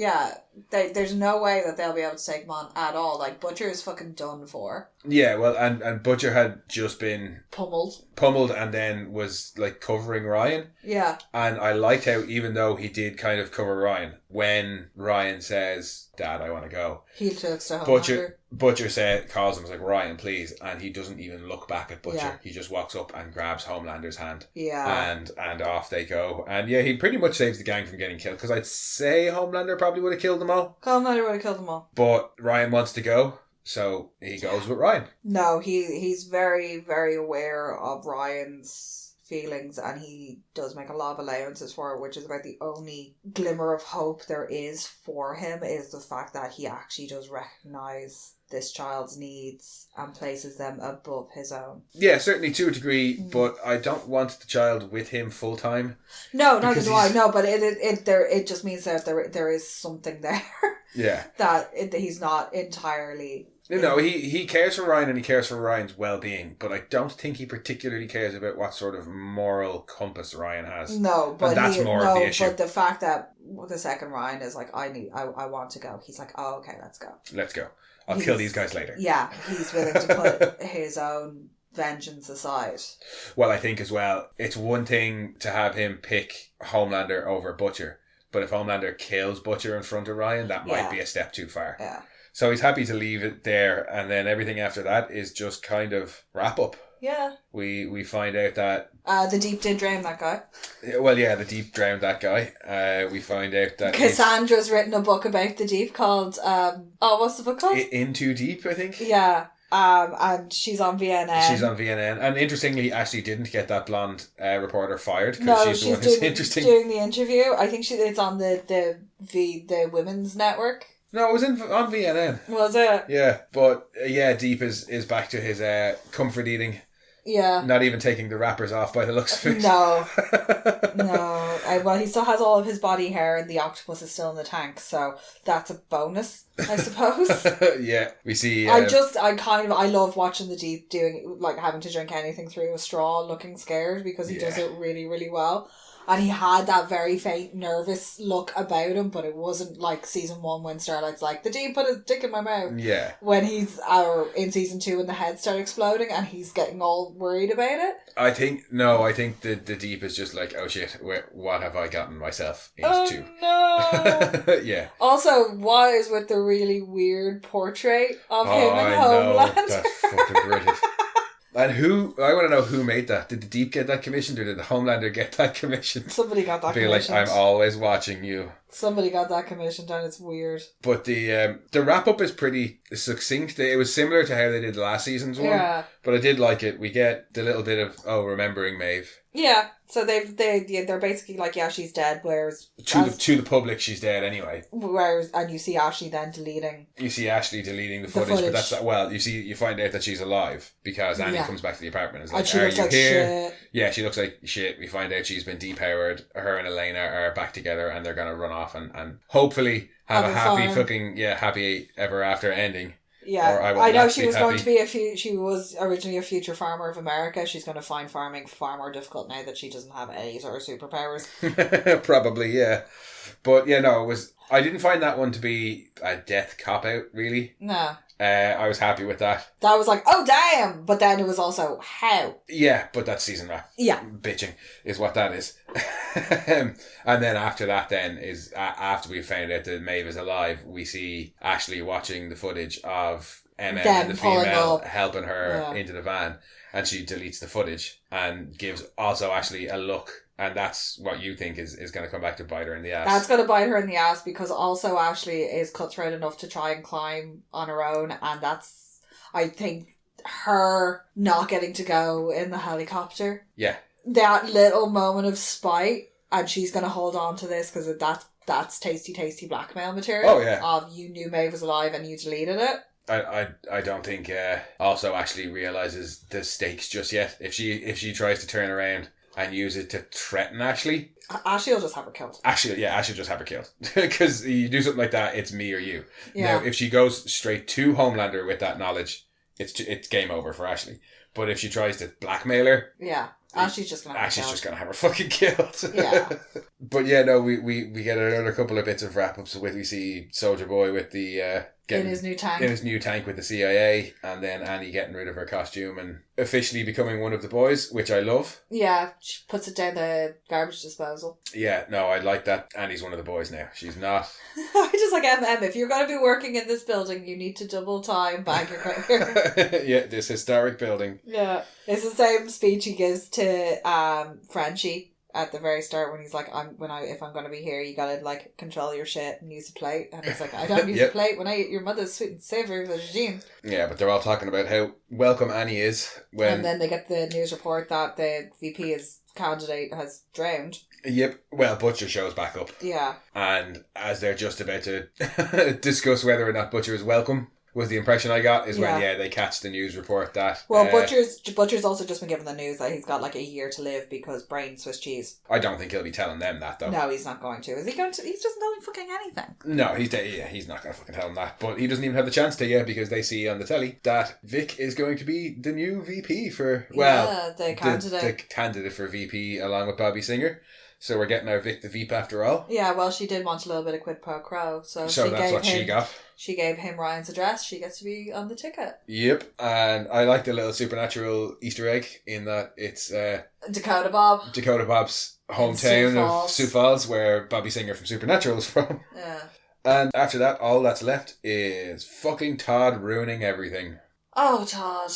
There's no way that they'll be able to take him on at all. Like, Butcher is fucking done for. Yeah, well, and Butcher had just been... Pummeled and then was, covering Ryan. Yeah. And I liked how, even though he did kind of cover Ryan, when Ryan says, Dad, I want to go. He looks to Homelander. Butcher calls him, Ryan, please, and he doesn't even look back at Butcher. Yeah. He just walks up and grabs Homelander's hand. Yeah. And off they go. And yeah, he pretty much saves the gang from getting killed, because I'd say Homelander probably would have killed them all. Homelander would have killed them all. But Ryan wants to go, so he goes with Ryan. No, he's very, very aware of Ryan's feelings, and he does make a lot of allowances for it, which is about the only glimmer of hope there is for him, is the fact that he actually does recognise this child's needs and places them above his own. Yeah, certainly to a degree, but I don't want the child with him full time. No, neither do I. No, but it just means that there is something there. Yeah. That he's not entirely... No, he cares for Ryan and he cares for Ryan's well-being, but I don't think he particularly cares about what sort of moral compass Ryan has. No, but and that's more of the issue. But the fact that the second Ryan is like, I want to go. He's like, oh, okay, let's go. Let's go. I'll kill these guys later. Yeah, he's willing to put his own vengeance aside. Well, I think as well, it's one thing to have him pick Homelander over Butcher, but if Homelander kills Butcher in front of Ryan, that might be a step too far. Yeah. So he's happy to leave it there, and then everything after that is just kind of wrap up. Yeah. We find out that... the Deep did drown that guy. Well, yeah, the Deep drowned that guy. We find out that... Cassandra's written a book about the Deep called... what's the book called? In Too Deep, I think. Yeah. And she's on VNN. And interestingly, Ashley didn't get that blonde reporter fired, because no, she's the one who's interesting. Doing the interview. I think it's on the Women's Network. No, it was on VNN. Was it? Yeah, but Deep is back to his comfort eating. Yeah. Not even taking the wrappers off by the looks of it. No. No. Well, he still has all of his body hair and the octopus is still in the tank, so that's a bonus, I suppose. Yeah, we see... I love watching the Deep doing, like, having to drink anything through a straw, looking scared, because he does it really, really well. And he had that very faint, nervous look about him, but it wasn't like season 1 when Starlight's like, the Deep put his dick in my mouth. Yeah. When he's in season 2 when the heads start exploding and he's getting all worried about it. I think the Deep is just like, oh shit, what have I gotten myself into? Oh no! Yeah. Also, what is with the really weird portrait of him in Homeland? That's fucking brilliant. And I want to know who made that. Did the Deep get that commissioned or did the Homelander get that commissioned? Somebody got that commissioned. Be like, I'm always watching you. Somebody got that commissioned and it's weird. But the wrap up is pretty succinct. It was similar to how they did last season's one. Yeah. But I did like it. We get the little bit of, remembering Maeve. Yeah. So they're basically like, yeah, she's dead, whereas... To the public, she's dead anyway. And you see Ashley then deleting... You see Ashley deleting the footage. But that's... Well, you find out that she's alive because Annie comes back to the apartment and is like, and she looks like here? Shit. Yeah, she looks like shit. We find out she's been depowered. Her and Elena are back together and they're going to run off and hopefully have a happy happy ever after ending. Yeah, I know she was going to be she was originally a future farmer of America. She's going to find farming far more difficult now that she doesn't have any sort of superpowers. Probably, yeah. But yeah, no, I didn't find that one to be a death cop-out, really. No. I was happy with that. That was like, oh damn! But then it was also, how? Yeah, but that's season wrap. Yeah. Bitching is what that is. And then after that then is, after we found out that Maeve is alive, we see Ashley watching the footage of Emma and the female helping her into the van, and she deletes the footage and gives also Ashley a look. And that's what you think is going to come back to bite her in the ass. That's going to bite her in the ass because also Ashley is cutthroat enough to try and climb on her own. And that's, I think, her not getting to go in the helicopter. Yeah. That little moment of spite. And she's going to hold on to this because that's tasty blackmail material. Oh, yeah. Of you knew Maeve was alive and you deleted it. I don't think also Ashley realises the stakes just yet. If she tries to turn around and use it to threaten Ashley, Ashley will just have her killed. Ashley will just have her killed. Because you do something like that, it's me or you. Yeah. Now, if she goes straight to Homelander with that knowledge, it's game over for Ashley. But if she tries to blackmail her... Yeah. Ashley's just gonna have her fucking killed. Yeah. But yeah, no, we get another couple of bits of wrap-ups with, we see Soldier Boy with the... in his new tank with the CIA, and then Annie getting rid of her costume and officially becoming one of the boys, which I love. Yeah, she puts it down the garbage disposal. Yeah, no, I like that. Annie's one of the boys now. She's not. I just like Emma. If you're going to be working in this building, you need to double time bag your career. Yeah, this historic building. Yeah, it's the same speech he gives to Frenchie at the very start when he's like, if I'm going to be here, you got to like control your shit and use a plate. And he's like, I don't use a plate when I eat your mother's sweet and savoury regime. Yeah, but they're all talking about how welcome Annie is and then they get the news report that the VP's candidate has drowned. Yep. Well, Butcher shows back up. Yeah. And as they're just about to discuss whether or not Butcher is welcome, was the impression I got, is when they catch the news report that... Well, Butcher's also just been given the news that he's got like a year to live because brain Swiss cheese. I don't think he'll be telling them that, though. No, he's not going to. Is he going to? He's just not fucking anything. No, he's not going to fucking tell them that. But he doesn't even have the chance to yet because they see on the telly that Vic is going to be the new VP for... Well, the candidate. The candidate for VP along with Bobby Singer. So we're getting our Vic the Veep after all. Yeah, well, she did want a little bit of quid pro quo. So that's what she got. She gave him Ryan's address. She gets to be on the ticket. Yep. And I like the little supernatural Easter egg in that it's... Dakota Bob's hometown of Sioux Falls, where Bobby Singer from Supernatural is from. Yeah. And after that, all that's left is fucking Todd ruining everything. Oh, Todd.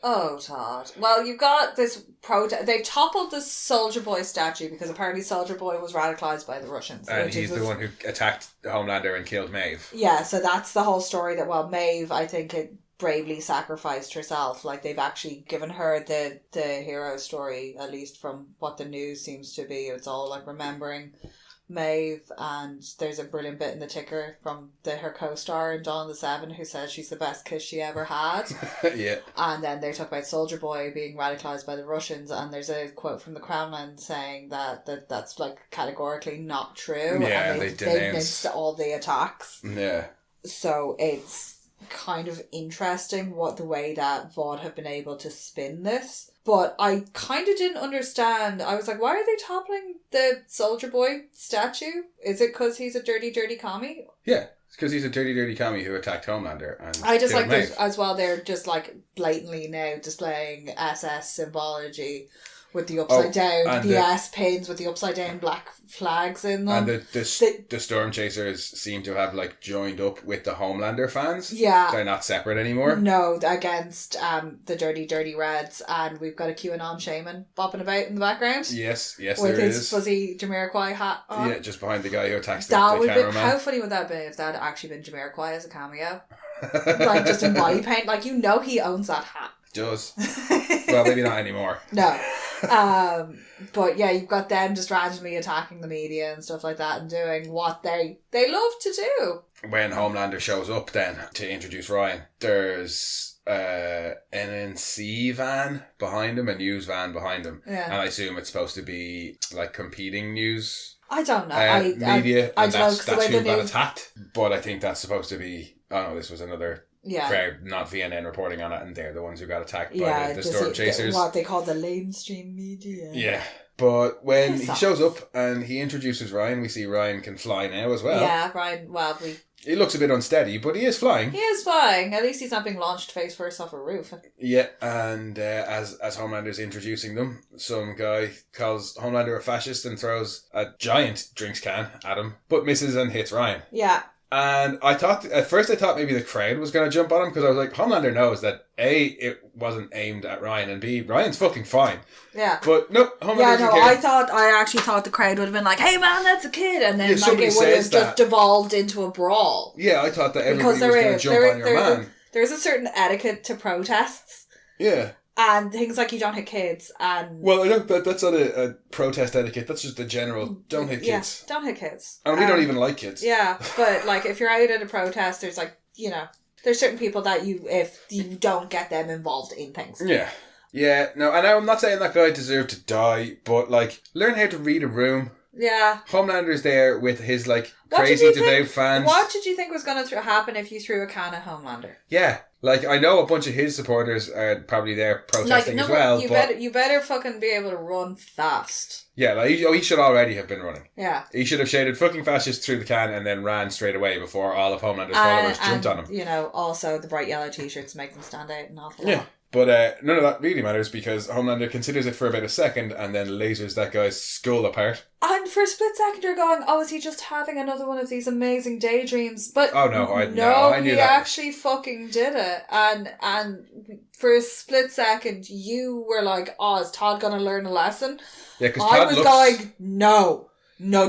Well, you've got this protest. They've toppled the Soldier Boy statue because apparently Soldier Boy was radicalized by the Russians. And he's the one who attacked Homelander and killed Maeve. Yeah, so that's the whole story that, well, Maeve, I think, it bravely sacrificed herself. Like, they've actually given her the hero story, at least from what the news seems to be. It's all, like, remembering Maeve, and there's a brilliant bit in the ticker from her co-star in Dawn of the Seven who says she's the best kiss she ever had. Yeah. And then they talk about Soldier Boy being radicalized by the Russians, and there's a quote from the Kremlin saying that's like categorically not true. Yeah, and they missed all the attacks. Yeah. So it's kind of interesting what the way that VOD have been able to spin this. But I kind of didn't understand. I was like, why are they toppling the Soldier Boy statue? Is it because he's a dirty, dirty commie? Yeah, it's because he's a dirty, dirty commie who attacked Homelander. And I just like that as well. They're just like blatantly now displaying SS symbology with the upside down, the S pins with the upside down black flags in them. And the Storm Chasers seem to have like joined up with the Homelander fans. Yeah. They're not separate anymore. No, against the Dirty Dirty Reds, and we've got a QAnon shaman bopping about in the background. Yes, with his fuzzy Jamiroquai hat on. Yeah, just behind the guy who attacks the cameraman. How funny would that be if that had actually been Jamiroquai as a cameo? Like just in body paint. Like, you know he owns that hat. Does. Well, maybe not anymore. No. But yeah, you've got them just randomly attacking the media and stuff like that and doing what they love to do. When Homelander shows up then to introduce Ryan, there's an NNC van behind him, a news van behind him. Yeah. And I assume it's supposed to be like competing news. I don't know. Media. I and don't know, that's who got attacked. But I think that's supposed to be... Oh no, this was another... crowd, not VNN reporting on it, and they're the ones who got attacked by the Storm Chasers. What they call the mainstream media. Yeah. But when he shows up and he introduces Ryan, we see Ryan can fly now as well. Yeah, Ryan, he looks a bit unsteady, but he is flying. He is flying. At least he's not being launched face first off a roof. Yeah, and as Homelander's introducing them, some guy calls Homelander a fascist and throws a giant drinks can at him, but misses and hits Ryan. Yeah. And at first I thought maybe the crowd was going to jump on him, because I was like, Homelander knows that A, it wasn't aimed at Ryan, and B, Ryan's fucking fine. Yeah. But no, Homelander's okay. I actually thought the crowd would have been like, hey man, that's a kid, and then it would have just devolved into a brawl. Yeah, I thought that everybody was going to jump on your man. There's a certain etiquette to protests. Yeah. And things like you don't hit kids, and... Well, I don't, that's not a protest etiquette, that's just the general, don't hit kids. Yeah, don't hit kids. And we don't even like kids. Yeah, but like, if you're out at a protest, there's like, there's certain people that if you don't get them involved in things. Yeah. Yeah, no, and I'm not saying that guy deserved to die, but like, learn how to read a room. Yeah. Homelander's there with his like crazy devout fans. What did you think was going to happen if you threw a can at Homelander? Yeah. Like, I know a bunch of his supporters are probably there protesting as well. You better fucking be able to run fast. Yeah, like, he should already have been running. Yeah. He should have shouted fucking fascists through the can and then ran straight away before all of Homelander's followers jumped on him. Also the bright yellow t-shirts make them stand out an awful lot. But none of that really matters, because Homelander considers it for about a second and then lasers that guy's skull apart. And for a split second you're going, oh, is he just having another one of these amazing daydreams? But I knew he that. Actually fucking did it. And for a split second you were like, oh, is Todd going to learn a lesson? Yeah, because Todd going, no,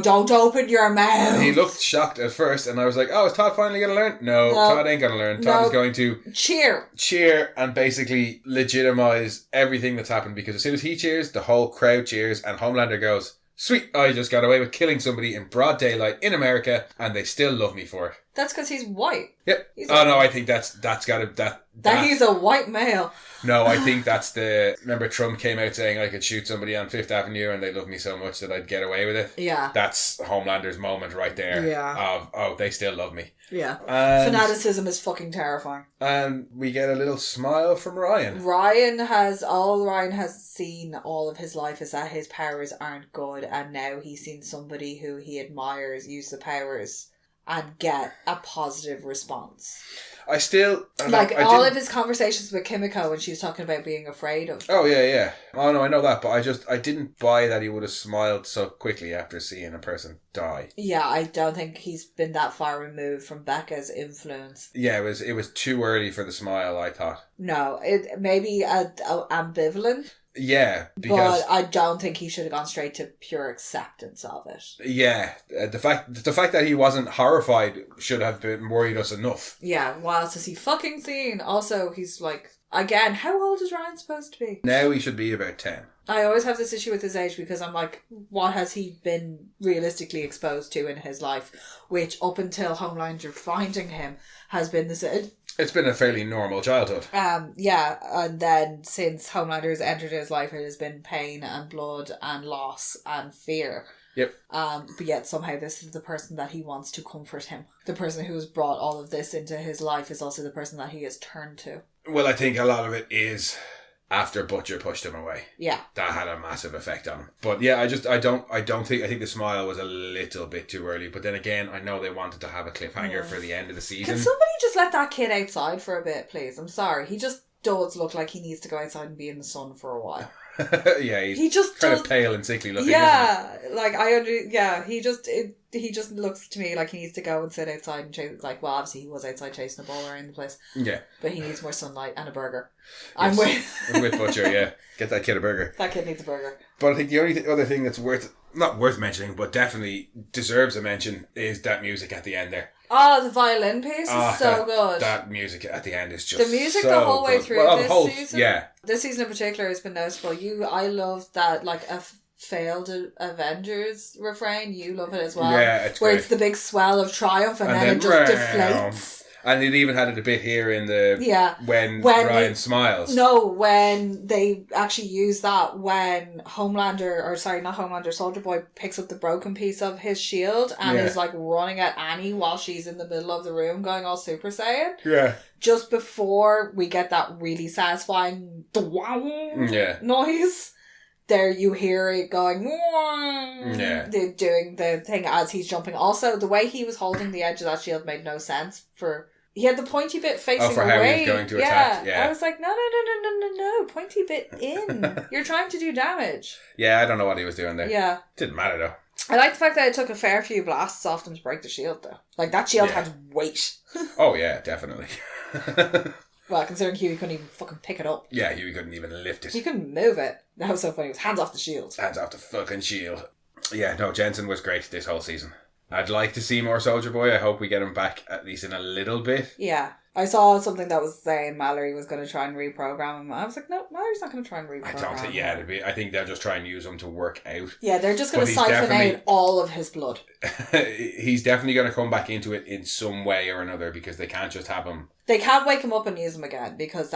don't open your mouth. He looked shocked at first, and I was like, oh, is Todd finally going to learn? No, Todd ain't going to learn. Todd is going to cheer and basically legitimize everything that's happened, because as soon as he cheers, the whole crowd cheers, and Homelander goes, sweet, I just got away with killing somebody in broad daylight in America, and they still love me for it. That's because he's white. Yep. No, I think that's got to... That he's a white male. No, I think that's remember Trump came out saying I could shoot somebody on Fifth Avenue and they love me so much that I'd get away with it. Yeah. That's Homelander's moment right there. Yeah. Of, they still love me. Yeah. Fanaticism is fucking terrifying. And we get a little smile from Ryan. Ryan has seen all of his life is that his powers aren't good, and now he's seen somebody who he admires use the powers and get a positive response. I still... all of his conversations with Kimiko when she was talking about being afraid of... Oh, yeah. Oh, no, I know that, but I didn't buy that he would have smiled so quickly after seeing a person die. Yeah, I don't think he's been that far removed from Becca's influence. Yeah, it was too early for the smile, I thought. No, it maybe ambivalent. Yeah, because... But I don't think he should have gone straight to pure acceptance of it. Yeah, the fact that he wasn't horrified should have worried us enough. Yeah, what else has he fucking seen? Also, he's like again, how old is Ryan supposed to be? Now he should be about 10. I always have this issue with his age because I'm like, what has he been realistically exposed to in his life? Which, up until Homelander finding him, has been the same. It's been a fairly normal childhood. Yeah, and then since Homelander has entered his life, it has been pain and blood and loss and fear. Yep. But yet somehow this is the person that he wants to comfort him. The person who has brought all of this into his life is also the person that he has turned to. Well, I think a lot of it is after Butcher pushed him away. Yeah. That had a massive effect on him. But yeah, I think the smile was a little bit too early. But then again, I know they wanted to have a cliffhanger for the end of the season. Can somebody just let that kid outside for a bit, please? I'm sorry. He just does look like he needs to go outside and be in the sun for a while. Yeah, he just kind of pale and sickly looking. Yeah, like he just looks to me like he needs to go and sit outside and chase. Like, well, obviously he was outside chasing a ball around the place. Yeah, but he needs more sunlight and a burger. Yes. I'm with Butcher. Yeah, get that kid a burger. That kid needs a burger. But I think the only other thing that's not worth mentioning, but definitely deserves a mention, is that music at the end there. Oh, the violin piece is so good. That music at the end is just the music so the whole way good. through this season. Yeah, this season in particular has been noticeable. I love that, like a failed Avengers refrain. You love it as well. Yeah, it's where great. It's the big swell of triumph and then it just deflates. And it even had it a bit here in the when Ryan smiles. No, when they actually use that when Soldier Boy picks up the broken piece of his shield and is like running at Annie while she's in the middle of the room going all Super Saiyan. Yeah. Just before we get that really satisfying noise. There you hear it going, doing the thing as he's jumping. Also, the way he was holding the edge of that shield made no sense. He had the pointy bit facing for away. how he was going to attack. Yeah, I was like, no, pointy bit in. You're trying to do damage. Yeah, I don't know what he was doing there. Yeah, didn't matter though. I like the fact that it took a fair few blasts off them to break the shield though. Like that shield had weight. Oh yeah, definitely. Well, considering Huey couldn't even fucking pick it up. Yeah, Huey couldn't even lift it. He couldn't move it. That was so funny. It was hands off the shield. Hands off the fucking shield. Yeah, no, Jensen was great this whole season. I'd like to see more Soldier Boy. I hope we get him back at least in a little bit. Yeah. I saw something that was saying Mallory was going to try and reprogram him. I was like, no, Mallory's not going to try and reprogram him. I don't think, I think they'll just try and use him to work out. Yeah, they're just going to siphon out all of his blood. He's definitely going to come back into it in some way or another because they can't just have him. They can't wake him up and use him again because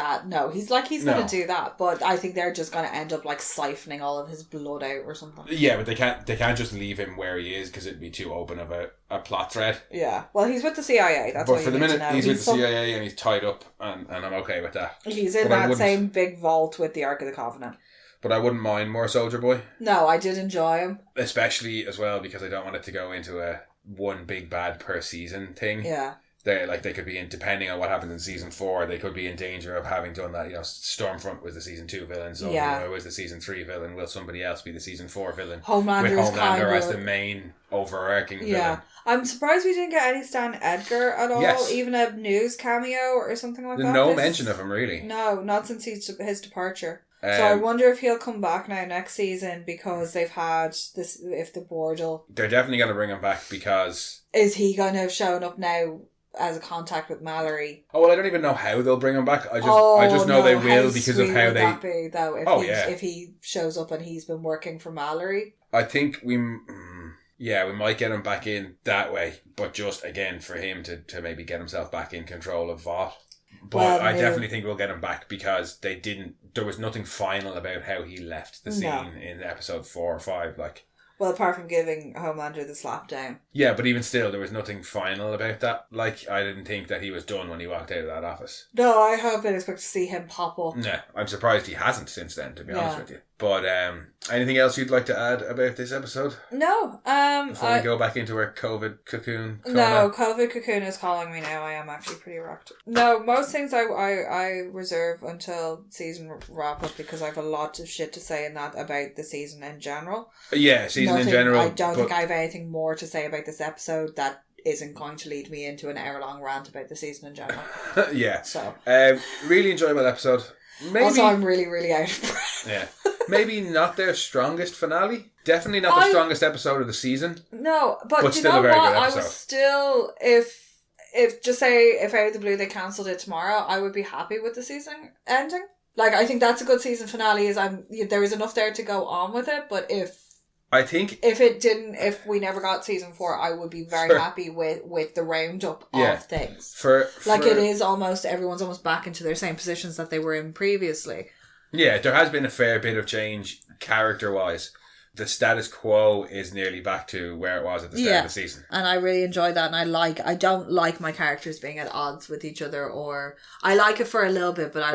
he's going to do that. But I think they're just going to end up like siphoning all of his blood out or something. Yeah, but they can't just leave him where he is because it'd be too open of a plot thread. Yeah, well, he's with the CIA. That's what. But for the minute, he's with the CIA and he's tied up, and I'm okay with that. He's in that same big vault with the Ark of the Covenant. But I wouldn't mind more Soldier Boy. No, I did enjoy him. Especially as well because I don't want it to go into a one big bad per season thing. Yeah. They could be in, depending on what happens in season 4, they could be in danger of having done that. Stormfront was the season 2 villain, so was the season 3 villain. Will somebody else be the season 4 villain? Homelander as the main overarching villain. I'm surprised we didn't get any Stan Edgar at all. Yes. Even a news cameo or something like that. No mention of him really. No, not since his departure. So I wonder if he'll come back now next season because they've had this. If the board will, they're definitely going to bring him back because is he going to have shown up now as a contact with Mallory? Oh well, I don't even know how they'll bring him back. I just know they will because of how they. That be, though, if he shows up and he's been working for Mallory, I think we might get him back in that way, but just again for him to maybe get himself back in control of Vought. But I definitely think we'll get him back because there was nothing final about how he left the scene in episode 4 or 5. Well, apart from giving Homelander the slap down. Yeah, but even still, there was nothing final about that. I didn't think that he was done when he walked out of that office. No, I have been expecting to see him pop up. Yeah, I'm surprised he hasn't since then, to be honest with you. But anything else you'd like to add about this episode? No. Before we go back into our COVID cocoon coma? No, COVID cocoon is calling me now. I am actually pretty rocked. No, most things I reserve until season wrap up because I have a lot of shit to say in that about the season in general. Yeah, in general. I don't think I have anything more to say about this episode that isn't going to lead me into an hour-long rant about the season in general. Yeah. So. Really enjoyable episode. Maybe, also, I'm really, really out of breath. Yeah. Maybe not their strongest finale. Definitely not the strongest episode of the season. No, but you still know a very what? good episode. I was still, if if out of the blue they cancelled it tomorrow, I would be happy with the season ending. Like, I think that's a good season finale. There is enough there to go on with it, but if we never got season 4, I would be very happy with the roundup of things. It is almost, everyone's almost back into their same positions that they were in previously. Yeah, there has been a fair bit of change character-wise. The status quo is nearly back to where it was at the start of the season. And I really enjoy that, and I don't like my characters being at odds with each other, or I like it for a little bit, but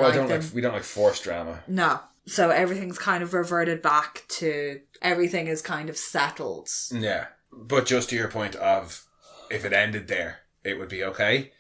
we don't like forced drama. No. So everything's kind of reverted back to, everything is kind of settled. Yeah. But just to your point of, if it ended there, it would be okay.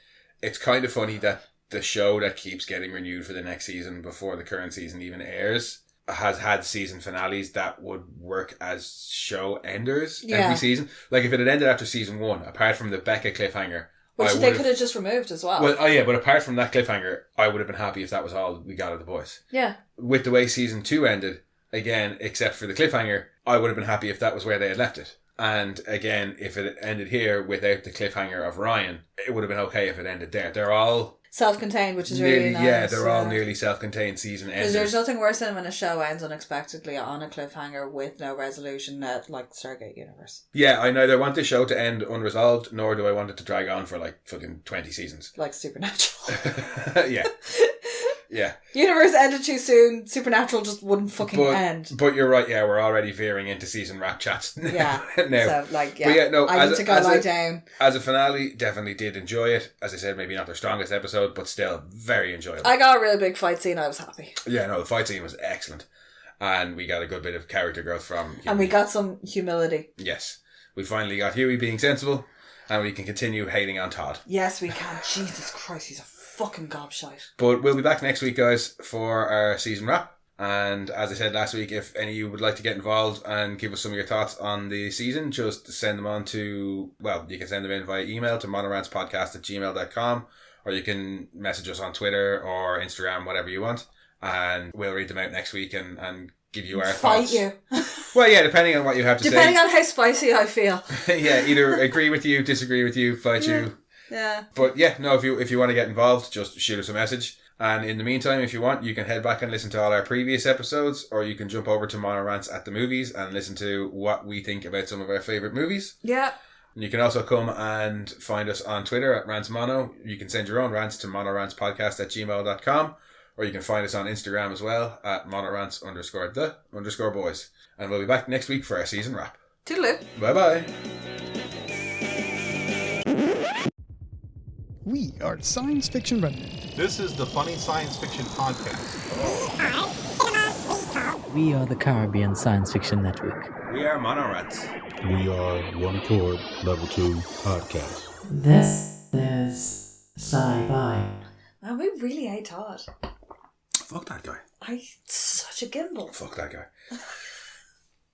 It's kind of funny that the show that keeps getting renewed for the next season before the current season even airs has had season finales that would work as show enders every season. Like, if it had ended after season 1, apart from the Becca cliffhanger, which they could have just removed as well. But apart from that cliffhanger, I would have been happy if that was all we got of The Boys. Yeah. With the way season 2 ended, again, except for the cliffhanger, I would have been happy if that was where they had left it. And again, if it ended here without the cliffhanger of Ryan, it would have been okay if it ended there. They're all self-contained, which is really nice. Yeah, they're all nearly self-contained season enders. There's nothing worse than when a show ends unexpectedly on a cliffhanger with no resolution, like Stargate Universe. Yeah, I neither want the show to end unresolved, nor do I want it to drag on for like fucking 20 seasons. Like Supernatural. Yeah. Yeah. Universe ended too soon. Supernatural just wouldn't fucking end. But you're right, yeah, we're already veering into season wrap chats. Yeah. Now. So, I need to go lie down. As a finale, definitely did enjoy it. As I said, maybe not their strongest episode, but still very enjoyable. I got a really big fight scene, I was happy. Yeah, no, the fight scene was excellent. And we got a good bit of character growth from Huey. And we got some humility. Yes. We finally got Huey being sensible, and we can continue hating on Todd. Yes, we can. Jesus Christ, he's a fucking gobshite. But we'll be back next week, guys, for our season wrap. And as I said last week, if any of you would like to get involved and give us some of your thoughts on the season, just send them on to, you can send them in via email to monorantspodcast@gmail.com, or you can message us on Twitter or Instagram, whatever you want, and we'll read them out next week and give you our thoughts. Fight you. Well, yeah, depending on what you have to say. Depending on how spicy I feel. Yeah, either agree with you, disagree with you, fight you. Yeah. But yeah, no, if you want to get involved, just shoot us a message. And in the meantime, if you want, you can head back and listen to all our previous episodes, or you can jump over to Mono Rants at the Movies and listen to what we think about some of our favourite movies. Yeah. And you can also come and find us on Twitter at RantsMono. You can send your own rants to monorantspodcast@gmail.com, or you can find us on Instagram as well at monorants_the_boys. And we'll be back next week for our season wrap. Toodaloo. Bye-bye. We are Science Fiction Remnant. This is the Funny Science Fiction Podcast. We are the Caribbean Science Fiction Network. We are Monorants. We are One Accord Level 2 Podcast. This is Sci-Fi. Man, we really hate Todd. Fuck that guy. Such a gimbal. Fuck that guy.